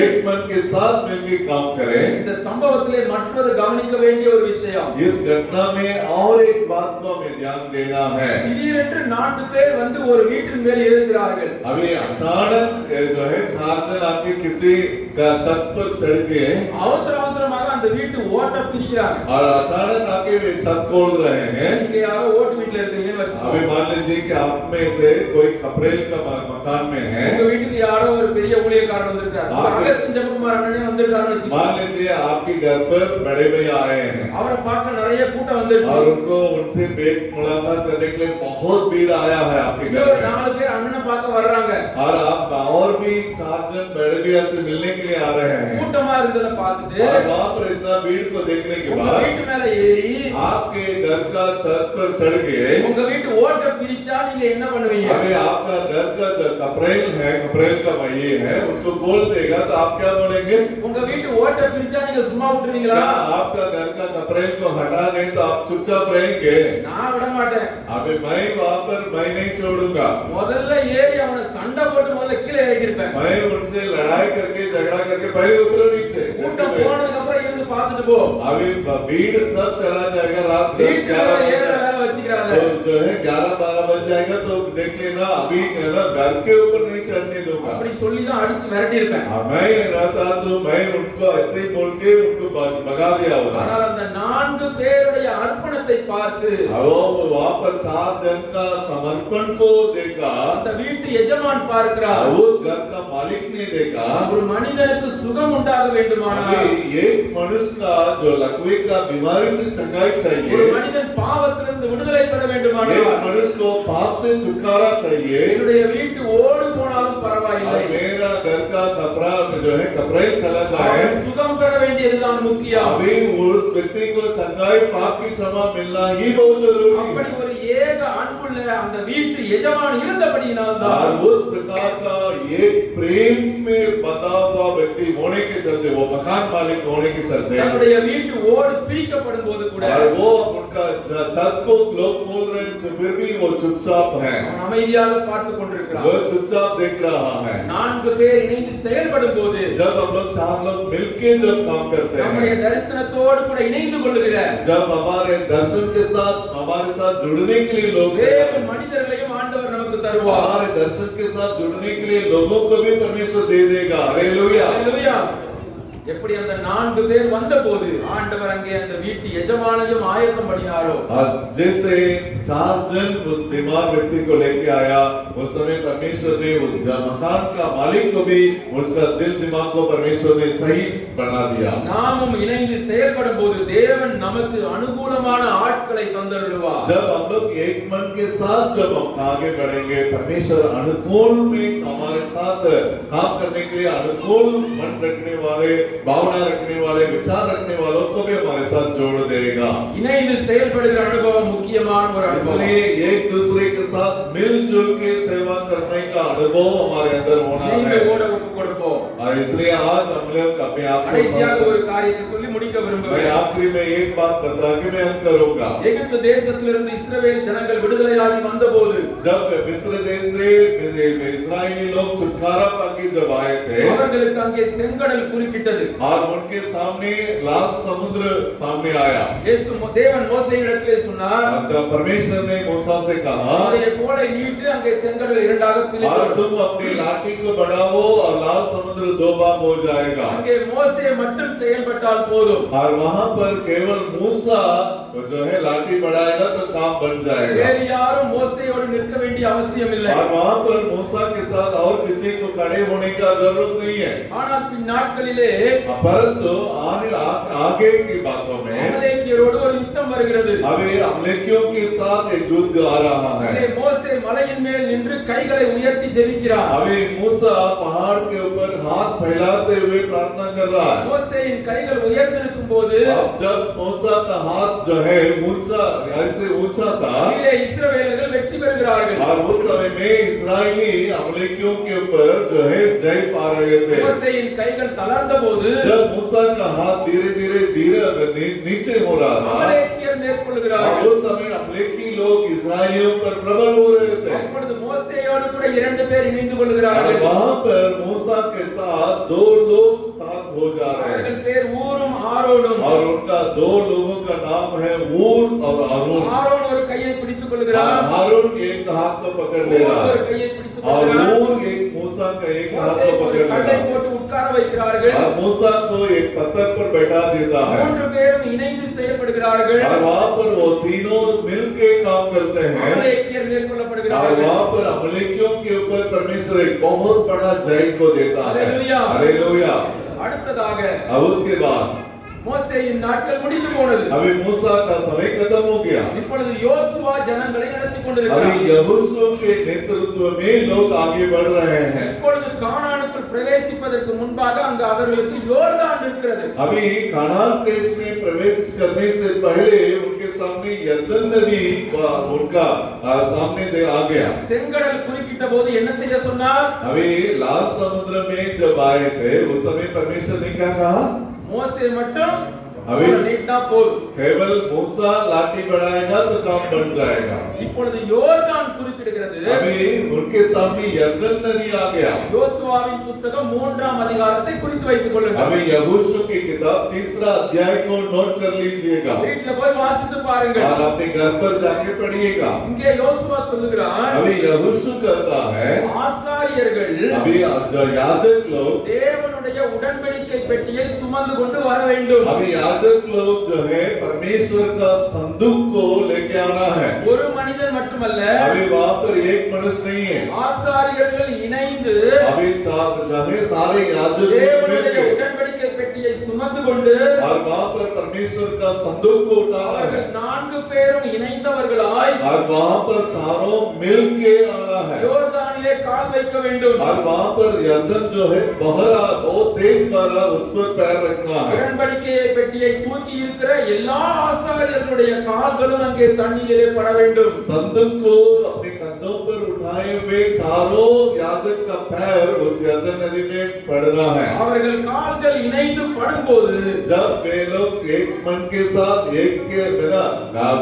S2: एक मन के साथ मिलकर काम करें।
S1: இந்த சம்பவத்திலே மற்றொரு கவனிக்க வேண்டிய ஒரு விஷயம்,
S2: इस घटना में और एक बात को हमें ध्यान देना है।
S1: திடீரென்று 4 பேர் வந்து ஒரு வீட்டின் மேல் ஏறுகிறார்கள்.
S2: अभी अचानक जो है 4 जन आके किसी का छत पर चढ़ के
S1: அவசர அவசரமாக அந்த வீட்டு ஓட்டை பிரிக்கிறாங்க.
S2: और अचानक आके वे छत खोल रहे हैं।
S1: நீங்க யாரோ ஓட்டு வீட்ல இருக்கீங்கன்னு
S2: अभी
S1: வச்சுக்கோங்க.
S2: मान लीजिए कि आप में से कोई कपरेल का मकान में है।
S1: உங்க வீட்டுக்கு யாரோ ஒரு பெரிய ஊழியக்காரர் வந்திருக்காரு. அகஸ்தின் ஜெபக்குமார் அண்ணனே வந்திருக்காருன்னு வச்சுக்கோங்க.
S2: मान लीजिए आपके घर पर बड़े भैया आए हैं
S1: அவரை பார்க்க நிறைய கூட்டம் வந்துருச்சு.
S2: और उनको उनसे भेंट मुलाकात करने के लिए बहुत भीड़ आया है आपके घर
S1: இன்னொரு
S2: में।
S1: 4 பேர் அண்ணனை பார்க்க வர்றாங்க.
S2: और आप और भी 4 जन बड़े भैया से मिलने के लिए आ रहे हैं।
S1: கூட்டமா இருந்ததை பார்த்துட்டு
S2: और वहाँ पर इतना भीड़ को देखने के
S1: உங்க
S2: बाद
S1: வீட்டு மேல ஏறி
S2: आपके घर का छत पर चढ़ गए।
S1: உங்க வீட்டு ஓட்டை பிரிச்சா நீங்க என்ன பண்ணுவீங்க?
S2: अभी आपका घर का जो कपरेल है, कपरेल का ये है, उसको खोल देगा तो आप क्या बोलेंगे?
S1: உங்க வீட்டு ஓட்டை பிரிச்சா நீங்க சும்மா விட்டுருவீங்களா?
S2: क्या आपका घर का कपरेल को हटा दें तो आप चुपचाप रहेंगे?
S1: நான் விட மாட்டேன்.
S2: अभी मैं वहाँ पर मैं नहीं छोड़ूंगा।
S1: முதல்ல ஏறி அவனை சண்டை போட்டு முதல்ல கீழே இறக்கிருப்பேன்.
S2: मैं उनसे लड़ाई करके झगड़ा करके पहले उतरो नीचे।
S1: கூட்டம் போனதுக்கு அப்புறம் இருந்து பார்த்துட்டு போ.
S2: अभी भीड़ सब चला जाएगा रात 10
S1: வீட்டுல
S2: 11
S1: ஏற வேலை வச்சுக்கிறாங்க.
S2: तो जो है 11-12 बज जाएगा तो देख लेना। अभी है ना घर के ऊपर नहीं चढ़ने दूंगा।
S1: அப்படி சொல்லி தான் அடிச்சு விரட்டி இருப்பேன்.
S2: मैं रहता तो मैं उनको ऐसे ही बोल के उनको भगा दिया होगा।
S1: ஆனால் அந்த 4 பேருடைய அர்ப்பணத்தை பார்த்து
S2: वहाँ पर 4 जन का समर्पण को देखा।
S1: அந்த வீட்டு எஜமான் பார்க்கிறார்.
S2: उस घर का मालिक ने देखा।
S1: ஒரு மனிதனுக்கு சுகம் உண்டாக வேண்டுமானால்,
S2: अभी एक मनुष्य का जो लकवे का बीमारी से चंगाई
S1: ஒரு
S2: चाहिए,
S1: மனிதன் பாவத்திலிருந்து விடுதலை பெற
S2: एक
S1: வேண்டுமானால்,
S2: मनुष्य को पाप से छुटकारा चाहिए।
S1: என்னுடைய வீட்டு ஓடு போனாலும்
S2: और
S1: பரவாயில்லை,
S2: मेरा घर का कपड़ा जो है कपड़े चला जाए।
S1: அவன் சுகம் பெற வேண்டியதுதான் முக்கியம்.
S2: अभी उस व्यक्ति को चंगाई पाप की क्षमा मिलना ही बहुत जरूरी
S1: அப்படி
S2: है।
S1: ஒரு ஏக அன்புள்ள அந்த வீட்டு எஜமான் இருந்தபடியினால்தான்
S2: और उस प्रकार का एक प्रेम में बता हुआ व्यक्ति होने के चलते, वो मकान मालिक होने के चलते,
S1: தன்னுடைய வீட்டு ஓடு பிரிக்கப்படும் போது கூட
S2: और वो उनका छत को लोग बोल रहे हैं फिर भी वो चुपचाप है,
S1: அவன் அமைதியாக பார்த்து கொண்டிருக்கிறான்.
S2: वो चुपचाप देख रहा है।
S1: 4 பேர் இணைந்து செயல்படும் போது
S2: जब हम लोग 4 लोग मिलके जब काम करते
S1: நம்முடைய
S2: हैं,
S1: தரிசனத்தோடு கூட இணைந்து கொள்ளுகிற
S2: जब हमारे दर्शन के साथ हमारे साथ जुड़ने के लिए लोग,
S1: வேறு மனிதர்களையும் ஆண்டவர் நமக்கு தருவார்.
S2: हमारे दर्शन के साथ जुड़ने के लिए लोगों को भी परमेश्वर दे देगा। हालेलुया।
S1: அல்லேலூயா. எப்படி அந்த 4 பேர் வந்தபோது ஆண்டவர் அங்கே அந்த வீட்டு எஜமானையும் ஆயத்தம் பண்ணினாரோ,
S2: और जैसे 4 जन उस बीमार व्यक्ति को लेके आया, उस समय परमेश्वर ने उस मकान का मालिक को भी उसका दिल दिमाग को परमेश्वर ने सही बना दिया।
S1: நாமும் இணைந்து செயல்படும் போது தேவன் நமக்கு அனுகூலமான ஆட்களை தந்தருளுவார்.
S2: जब हम लोग एक मन के साथ जब हम आगे बढ़ेंगे, परमेश्वर अनुकूल में हमारे साथ काम करने के लिए अनुकूल मन रखने वाले, भावना रखने वाले, विचार रखने वालों को भी हमारे साथ जोड़ देगा।
S1: இணைந்து செயல்படுகிற அனுபவம் முக்கியமான ஒரு அனுபவம்.
S2: इसलिए एक दूसरे के साथ मिलजुल के सेवा करने का अनुभव हमारे अंदर होना
S1: இணைந்து
S2: है।
S1: ஓட ஒப்பு கொடுப்போம்.
S2: और इसलिए आज हम लोग अपने आप
S1: கடைசியாக
S2: को,
S1: ஒரு காரியத்தை சொல்லி முடிக்க
S2: मैं
S1: விரும்புகிறேன்.
S2: आखिरी में एक बात बता के मैं अंत करूंगा।
S1: எகிப்து தேசத்திலிருந்து இஸ்ரவேல் ஜனங்கள் விடுதலையாகி வந்தபோது
S2: जब मिस्र देश से इस्राएली लोग छुटकारा पाके जब आए थे,
S1: அவர்களுக்கு அங்கே செங்கடல் குறுக்கிட்டது.
S2: और उनके सामने लाल समुद्र सामने आया।
S1: தேவன் மோசேயிடத்திலே சொன்னார்,
S2: और परमेश्वर ने मूसा से कहा,
S1: அவருடைய கோலை நீட்டு அங்கே செங்கடல் இரண்டாக
S2: और
S1: பிரித்து
S2: तुम अपनी लाठी को बढ़ाओ और लाल समुद्र 2 भाग हो जाएगा।
S1: அங்கே மோசே மட்டும் செயல்பட்டால் போதும்.
S2: और वहां पर केवल मूसा जो है लाठी बढ़ाएगा तो काम बन जाएगा।
S1: வேறு யாரும் मோசேயோடு நிற்க வேண்டிய அவசியம் இல்லை.
S2: और वहां पर मूसा के साथ और किसी को खड़े होने का जरूरत नहीं है।
S1: ஆனால் பின் நாட்களிலே
S2: परंतु आगे की बातों में
S1: அமலேக்கியரோடு ஒரு யுத்தம் வருகிறது.
S2: अभी अमलेकियों के साथ एक युद्ध आ रहा
S1: அங்கே
S2: है।
S1: மோசே மலையின் மேல் நின்று கைகளை உயர்த்தி ஜெபிக்கிறார்.
S2: अभी मूसा पहाड़ के ऊपर हाथ फैलाते हुए प्रार्थना कर रहा है।
S1: மோசேயின் கைகள் உயர்ந்திருக்கும் போது
S2: अब जब मूसा का हाथ जो है ऊंचा, ऐसे ऊंचा था,
S1: கீழே இஸ்ரவேலர்கள் வெற்றி பெறுகிறார்கள்.
S2: और उस समय में इस्राएली अमलेकियों के ऊपर जो है जय पा रहे थे।
S1: மோசேயின் கைகள் தளர்ந்த போது
S2: जब मूसा का हाथ धीरे धीरे नीचे हो रहा था,
S1: அமலேக்கியர்
S2: और
S1: மேற்கொள்கிறார்கள்.
S2: उस समय अमलेकी लोग इस्राएलियों पर प्रबल हो रहे थे।
S1: அப்பொழுது மோசேயோடு போய் 2 பேர் இணைந்து
S2: और
S1: கொள்கிறார்கள்.
S2: वहां पर मूसा के साथ 2 लोग साथ हो जा रहे हैं
S1: அவர்கள் பேர் ஊரும் ஆரோனும்.
S2: और उनका 2 लोगों का नाम है ऊर और हारून।
S1: ஆரோன் ஒரு கையை பிடித்துக் கொள்கிறார்,
S2: हारून एक हाथ को पकड़ ले
S1: ஊர்
S2: रहा
S1: ஒரு
S2: है
S1: கையை பிடித்துக்
S2: और
S1: கொள்கிறார்.
S2: ऊर एक मूसा का एक हाथ
S1: மோசே
S2: को
S1: ஒரு
S2: पकड़
S1: கல்லை
S2: लेता है
S1: போட்டு உட்கார வைக்கிறார்கள்.
S2: और मूसा को एक पत्थर पर बैठा देता है
S1: 3 பேரும் இணைந்து செயல்படுகிறார்கள்.
S2: और वहां पर वो तीनों मिलके काम करते हैं
S1: அமலேக்கியர்
S2: और
S1: மேற்கொள்ளப்படுகிறார்கள்.
S2: वहां पर अमलेकियों के ऊपर परमेश्वर एक बहुत बड़ा जय को देता है।
S1: हालेलुया।
S2: हालेलुया।
S1: அடுத்ததாக
S2: अब उसके बाद
S1: மோசேயின் நாட்கள் முடிந்து போனது.
S2: अभी मूसा का समय खत्म हो गया।
S1: இப்பொழுது யோசுவா ஜனங்களை நடத்தி
S2: अभी
S1: கொண்டிருக்கிறார்.
S2: यहोशू के नेतृत्व में लोग आगे बढ़ रहे हैं।
S1: இப்பொழுது கானானுக்குள் பிரவேசிப்பதற்கு முன்பாக அங்கு அவர்களுக்கு யோர்தான் இருக்கிறது.
S2: अभी कानान देश में प्रवेश करने से पहले उनके सामने यरदन नदी उनका सामने आ गया।
S1: செங்கடல் குறுக்கிட்ட போது என்ன செய்ய சொன்னார்?
S2: अभी लाल समुद्र में जब आए थे उस समय परमेश्वर ने क्या कहा?
S1: மோசே மட்டும்
S2: अभी
S1: நீட்டா போதும்.
S2: केवल मूसा लाठी बढ़ाएगा तो काम बन जाएगा।
S1: இப்பொழுது யோர்தான் குறுக்கிடுகிறது.
S2: अभी उनके सामने यरदन नदी आ गया।
S1: யோசுவாவின் புத்தகம் 3ஆம் அதிகாரத்தை குறித்து வைத்துக் கொள்ளுங்கள்.
S2: अभी यहोशू की किताब 3रा अध्याय को नोट कर लीजिएगा
S1: வீட்ல போய் வாசித்து பாருங்கள்.
S2: और अपने घर पर जाके पढ़िएगा।
S1: இங்கே யோசுவா சொல்லுகிறான்,
S2: अभी यहोशू कहता है
S1: ஆசாரியர்கள்
S2: अभी जो याजक लोग
S1: தேவனுடைய உடன்படிக்கை பெட்டியை சுமந்து கொண்டு வர வேண்டும்.
S2: अभी याजक लोग जो है परमेश्वर का संदूक को लेके आना है।
S1: ஒரு மனிதன் மட்டுமல்ல,
S2: अभी वहां पर एक मनुष्य नहीं है।
S1: ஆசாரியர்கள் இணைந்து
S2: अभी सारे याजक
S1: தேவனுடைய
S2: मिलके
S1: உடன்படிக்கை பெட்டியை சுமந்து கொண்டு
S2: और वहां पर परमेश्वर का संदूक को उठाना है
S1: அவர்கள் 4 பேரும் இணைந்தவர்களாய்
S2: और वहां पर चारों मिलके आना है
S1: யோர்தானிலே கால் வைக்க வேண்டும்.
S2: और वहां पर यरदन जो है बहरा बहुत तेज बहरा उस पर पैर रखना है।
S1: உடன்படிக்கையை பெட்டியை தூக்கி இருக்கிற எல்லா ஆசாரியர்களுடைய கால்களும் அங்கே தண்ணீரிலே பட வேண்டும்.
S2: संदूक को अपने कंधों पर उठाए हुए चारों याजक का पैर उस यरदन नदी में पड़ना है।
S1: அவர்கள் கால்கள் இணைந்து படும்போது
S2: जब वे लोग एक मन के साथ एक के बिना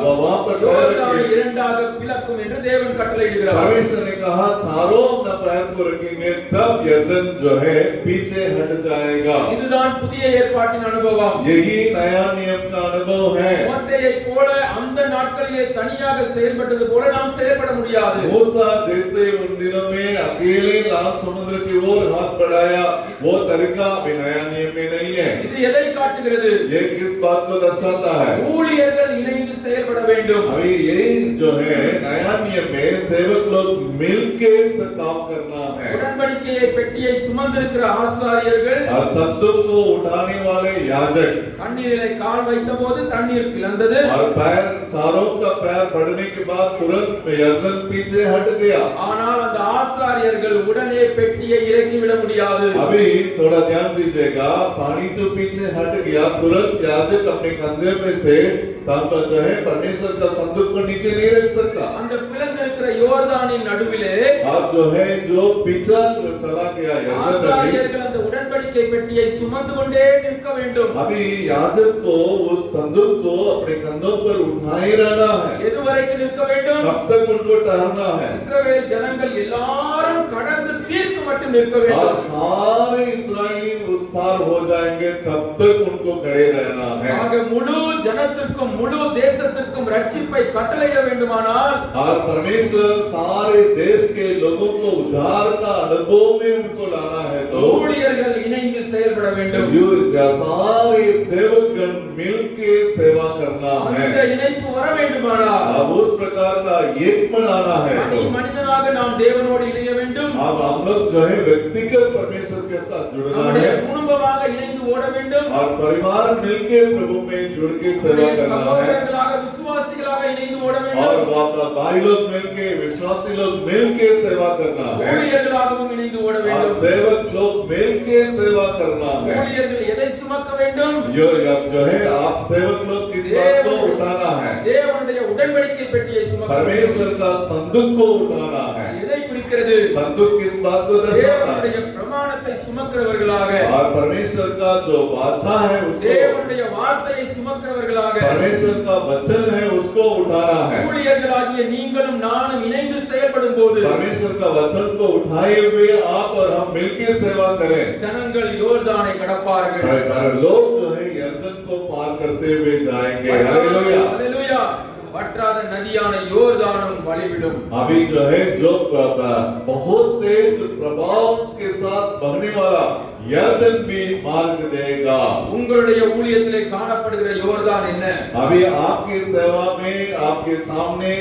S2: वहां पर पैर
S1: யோர்தான்
S2: रखेंगे,
S1: இரண்டாக பிளக்கும் என்று தேவன் கட்டளையிடுகிறார்.
S2: परमेश्वर ने कहा चारों अपना पैर को रखेंगे तब यरदन जो है पीछे हट जाएगा।
S1: இதுதான் புதிய ஏற்பாட்டின் அனுபவம்.
S2: यही नया नियम का अनुभव है।
S1: மோசேயை போல அந்த நாட்களிலே தனியாக செயல்பட்டது போல நாம் செயல்பட முடியாது.
S2: मूसा जैसे उन दिनों में अकेले लाल समुद्र की ओर हाथ बढ़ाया वो तरीका अभी नया नियम में नहीं है।
S1: இது எதை காட்டுகிறது?
S2: ये किस बात को दर्शाता है?
S1: ஊழியர்கள் இணைந்து செயல்பட வேண்டும்.
S2: अभी ये जो है नया नियम में सेवक लोग मिलके से काम करना है
S1: உடன்படிக்கையை பெட்டியை சுமந்திருக்கிற ஆசாரியர்கள்
S2: और संदूक को उठाने वाले याजक
S1: தண்ணீரிலே கால் வைத்தபோது தண்ணீர் பிளந்தது.
S2: और पैर चारों का पैर पड़ने के बाद तुरंत यरदन पीछे हट गया।
S1: ஆனால் அந்த ஆசாரியர்கள் உடனே பெட்டியை இறக்கி விட முடியாது.
S2: अभी थोड़ा ध्यान दीजिएगा पानी तो पीछे हट गया तुरंत याजक अपने कंधे में से तब जो है परमेश्वर का संदूक को नीचे नहीं रख सकता।
S1: அந்த பிளந்திருக்கிற யோர்தானின் நடுவிலே
S2: अब जो है जो पीछा चला गया यरदन नदी,
S1: ஆசாரியர்கள் அந்த उडன்படிக்கை பெட்டியை சுமந்து கொண்டே நிற்க வேண்டும்.
S2: अभी याजक को उस संदूक को अपने कंधों पर उठाए रहना है।
S1: எதுவரைக்கும் நிற்க வேண்டும்?
S2: कब तक उनको ठहरना है?
S1: இஸ்ரவேல் ஜனங்கள் எல்லாரும் கடந்து தீர்க்கு மட்டும் நிற்க வேண்டும்.
S2: और सारे इस्राएली उस पार हो जाएंगे तब तक उनको खड़े रहना है।
S1: ஆக முழு ஜனத்திற்கும் முழு தேசத்திற்கும் ரட்சிப்பை கட்டளையிட வேண்டுமானால்
S2: और परमेश्वर सारे देश के लोगों को उद्धार का अनुभव में उनको लाना है तो
S1: ஊழியர்கள் இணைந்து செயல்பட வேண்டும்.
S2: सारे सेवकगण मिलके सेवा करना है।
S1: அந்த இணைப்பு வர வேண்டுமானால்
S2: अब उस प्रकार का एक बनाना है
S1: தனி மனிதனாக நாம் தேவனோடு இணைய வேண்டும்.
S2: अब हम लोग जो है व्यक्तिगत परमेश्वर के साथ जुड़ना
S1: நம்முடைய
S2: है
S1: குடும்பமாக இணைந்து ஓட வேண்டும்.
S2: और परिवार मिलके प्रभु में जुड़ के सेवा
S1: நம்முடைய
S2: करना है
S1: சகோதரர்களாக விசுவாசிகளாக இணைந்து ஓட
S2: और
S1: வேண்டும்.
S2: भाई लोग मिलके विश्वासी लोग मिलके सेवा करना है
S1: ஊழியர்களாகவும் இணைந்து ஓட
S2: और
S1: வேண்டும்.
S2: सेवक लोग मिलके सेवा करना है।
S1: ஊழியர்கள் எதை சுமக்க வேண்டும்?
S2: जो है आप सेवक लोग किस बात को उठाना है?
S1: தேவனுடைய உடன்படிக்கை பெட்டியை சுமக்க வேண்டும்.
S2: परमेश्वर का संदूक को उठाना है।
S1: எதை குறிக்கிறது?
S2: संदूक किस बात को दर्शाता है?
S1: தேவனுடைய பிரமாணத்தை சுமக்கிறவர்களாக,
S2: और परमेश्वर का जो बादशाह है उसको
S1: தேவனுடைய வார்த்தையை சுமக்கிறவர்களாக,
S2: परमेश्वर का वचन है उसको उठाना है।
S1: ஊழியர்களாகிய நீங்களும் நானும் இணைந்து செயல்படும் வரும்போது
S2: परमेश्वर का वचन को उठाए हुए आप और हम मिलकर सेवा करें।
S1: ஜனங்கள் யோர்தானை கடப்பார்கள்.
S2: लोग जो है यर्दन को पार करते हुए जाएंगे। Hallelujah,
S1: hallelujah. வற்றாத நதியான யோர்தானும் வழிவிடும்.
S2: अभी जो है जो बहुत तेज प्रभाव के साथ बहने वाला यर्दन भी मार्ग देगा।
S1: உங்களுடைய ஊழியத்திலே காணப்படுகிற யோர்தான் என்ன?
S2: अभी आपकी सेवा में आपके सामने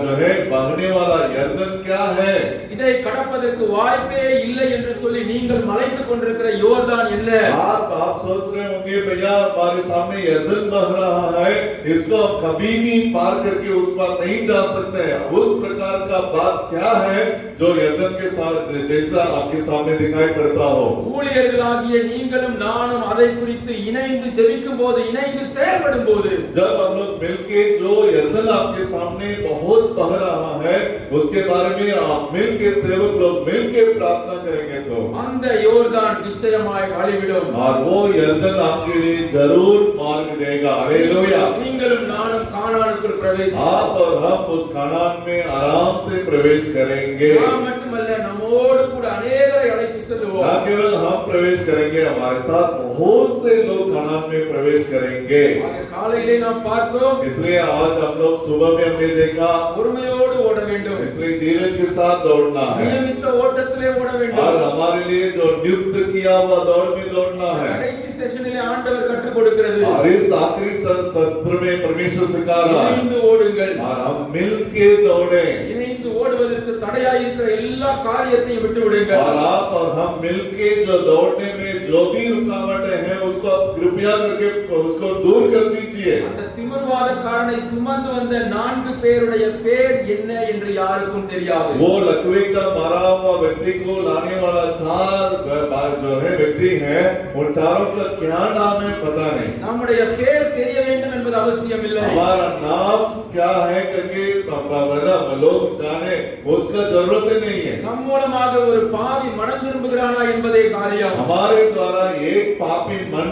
S2: जो है बहने वाला यर्दन क्या है?
S1: இதை கடப்பதற்கு வாய்ப்பே இல்லை என்று சொல்லி நீங்கள் மலைத்துக் கொண்டிருக்கிற யோர்தான் என்ன?
S2: आप सोच रहे होंगे भैया हमारे सामने यर्दन बह रहा है, इसको आप कभी भी पार करके उस पार नहीं जा सकते हैं। उस प्रकार का बात क्या है जो यर्दन के साथ जैसा आपके सामने दिखाई पड़ता हो?
S1: ஊழியர்களாகிய நீங்களும் நானும் அதை குறித்து இணைந்து ஜெபிக்கும் போது, இணைந்து செயல்படும் போது,
S2: जब हम लोग मिलके जो यर्दन आपके सामने बहुत बह रहा है उसके बारे में आप मिलके सेवक लोग मिलके प्रार्थना करेंगे तो
S1: அந்த யோர்தான் நிச்சயமாய் வழிவிடும்.
S2: और वो यर्दन आपके लिए जरूर मार्ग देगा। हालेलुया।
S1: நீங்களும் நானும் கானானுக்குள் பிரவேசிப்போம்.
S2: आप और हम उस कानान में आराम से प्रवेश करेंगे।
S1: நாம் மட்டுமல்ல, நம்மோடு கூட अनेகரை அழைத்து செல்வோம்.
S2: न केवल हम प्रवेश करेंगे, हमारे साथ बहुत से लोग कानान में प्रवेश करेंगे।
S1: ஆக காலையிலே நாம் பார்த்தோம்,
S2: इसलिए आज हम लोग सुबह में हमने देखा,
S1: பொறுமையோடு ஓட வேண்டும்.
S2: इसलिए धीरज के साथ दौड़ना है
S1: நியமித்த ஓட்டத்திலே ஓட
S2: और
S1: வேண்டும்.
S2: हमारे लिए जो नियुक्त किया हुआ दौड़ में दौड़ना है।
S1: கடைசி செஷனிலே ஆண்டவர் கற்றுக் கொடுக்கிறது,
S2: और इस आखिरी सत्र में परमेश्वर सिखा रहा है
S1: இணைந்து ஓடுங்கள்.
S2: और हम मिलके दौड़े
S1: இணைந்து ஓடுவதற்கு தடையாயிருக்கிற எல்லா காரியத்தையும் விட்டு விடுங்கள்.
S2: और आप और हम मिलके जो दौड़ने में जो भी रुकावटें हैं उसको आप कृपया करके उसको दूर कर दीजिए।
S1: அந்த திமிர்வாதக்காரனை சுமந்து வந்த 4 பேருடைய பேர் என்ன என்று யாருக்கும் தெரியாது.
S2: वो लकवे का मारा हुआ व्यक्ति को लाने वाला 4 जो है व्यक्ति है, उन चारों का क्या नाम है पता नहीं।
S1: நம்முடைய பேர் தெரிய வேண்டும் என்பது அவசியம் இல்லை.
S2: हमारा नाम क्या है करके लोग जाने उसका जरूरत ही नहीं है।
S1: நம் மூலமாக ஒரு பாவி மனம் திரும்புகிறானா என்பதே காரியம்.
S2: हमारे द्वारा एक पापी मन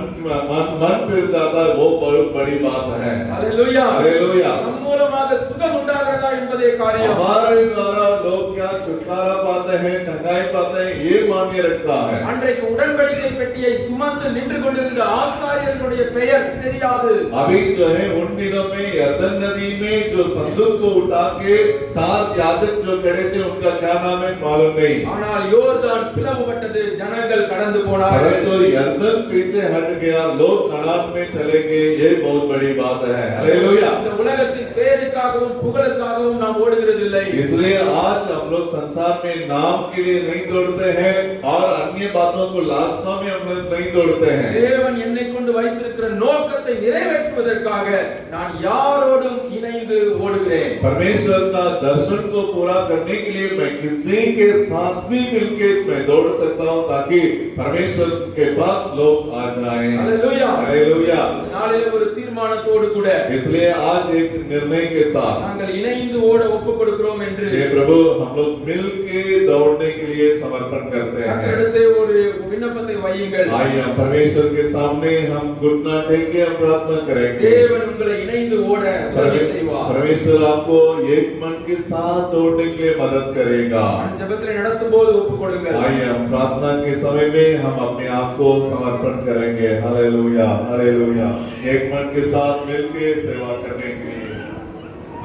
S2: फिर जाता है, वो बहुत बड़ी बात है।
S1: Hallelujah,
S2: hallelujah.
S1: நம் மூலமாக சுகம் உண்டாகிறதா என்பதே காரியம்.
S2: हमारे द्वारा लोग क्या छुटकारा पाते हैं, चंगाई पाते हैं, ये मान्य रखता है।
S1: அன்றைக்கு உடன்படிக்கை பெட்டியை சுமந்து நின்று கொண்டிருந்த ஆசாரியர்களுடைய பெயர் தெரியாது.
S2: अभी जो है उन दिनों में यर्दन नदी में जो संदूक को उठा के 4 याजक जो खड़े थे उनका क्या नाम है मालूम नहीं।
S1: ஆனால் யோர்தான் பிளவுபட்டது, ஜனங்கள் கடந்து போனார்கள்.
S2: तो यर्दन पीछे हट गया, लोग कनान में चले गए, ये बहुत बड़ी बात है। हालेलुया।
S1: இந்த உலகத்தின் பேருக்காகவும் புகழுக்காகவும் நாம் ஓடுகிறதில்லை.
S2: इसलिए आज हम लोग संसार में नाम के लिए नहीं दौड़ते हैं और अन्य बातों को लालसा में हम लोग नहीं दौड़ते हैं।
S1: தேவன் என்னை கொண்டு வைத்திருக்கிற நோக்கத்தை நிறைவேற்றுவதற்காக நான் யாரோடும் இணைந்து ஓடுகிறேன்.
S2: परमेश्वर का दर्शन को पूरा करने के लिए मैं किसी के साथ भी मिलकर मैं दौड़ सकता हूं ताकि परमेश्वर के पास लोग आ जाएं।
S1: हालेलुया।
S2: हालेलुया।
S1: நாளிலே ஒரு தீர்மானத்தோடு கூட
S2: इसलिए आज एक निर्णय के साथ
S1: நாங்கள் இணைந்து ஓட ஒப்புக் கொடுக்கிறோம் என்று
S2: हे प्रभु हम लोग मिलके दौड़ने के लिए समर्पण करते हैं।
S1: கர்த்தரிடத்தே ஒரு விண்ணப்பத்தை வையுங்கள்.
S2: आइए हम परमेश्वर के सामने हम घुटना टेक के हम प्रार्थना करेंगे।
S1: தேவன் உங்களை இணைந்து ஓட உதவி செய்வார்.
S2: परमेश्वर आपको एक मन के साथ दौड़ने के लिए मदद करेगा।
S1: ஜெபத்தை நடத்தும்போது ஒப்புக் கொடுங்கள்.
S2: आइए हम प्रार्थना के समय में हम अपने आप को समर्पण करेंगे। Hallelujah, hallelujah. एक मन के साथ मिलके सेवा करने के लिए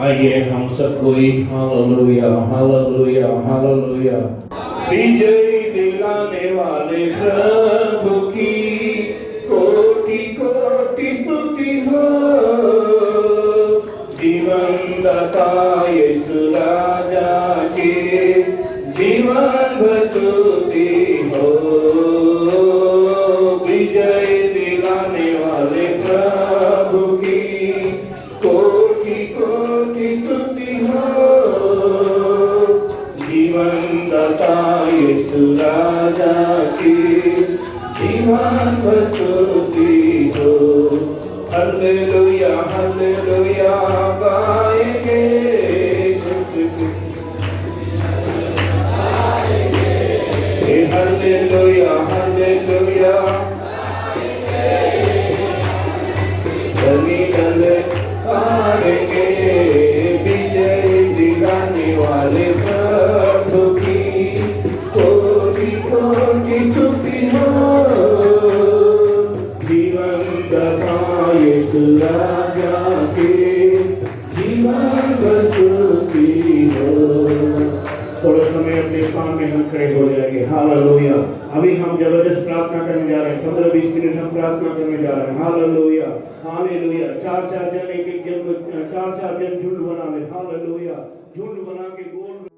S4: आइए हम सब कोई हालेलुया हालेलुया हालेलुया। विजय दिलाने वाले प्रभु की कोटि कोटि स्तुति हो, जीवन दाता यीशु राजा के जीवन स्तुति हो। विजय दिलाने वाले प्रभु की कोटि कोटि स्तुति हो, जीवन दाता यीशु राजा की जीवन स्तुति हो। हालेलुया हालेलुया गाएंगे हालेलुया हालेलुया गाएंगे विजय दिलाने वाले
S5: हम जबरदस्त प्रार्थना करने जा रहे हैं। 15-20 मिनट हम प्रार्थना करने जा रहे हैं। Hallelujah, hallelujah. 4-4 जन एक-एक जन 4-4 जन झुंड बना ले। हालेलुया, झुंड बना के गोल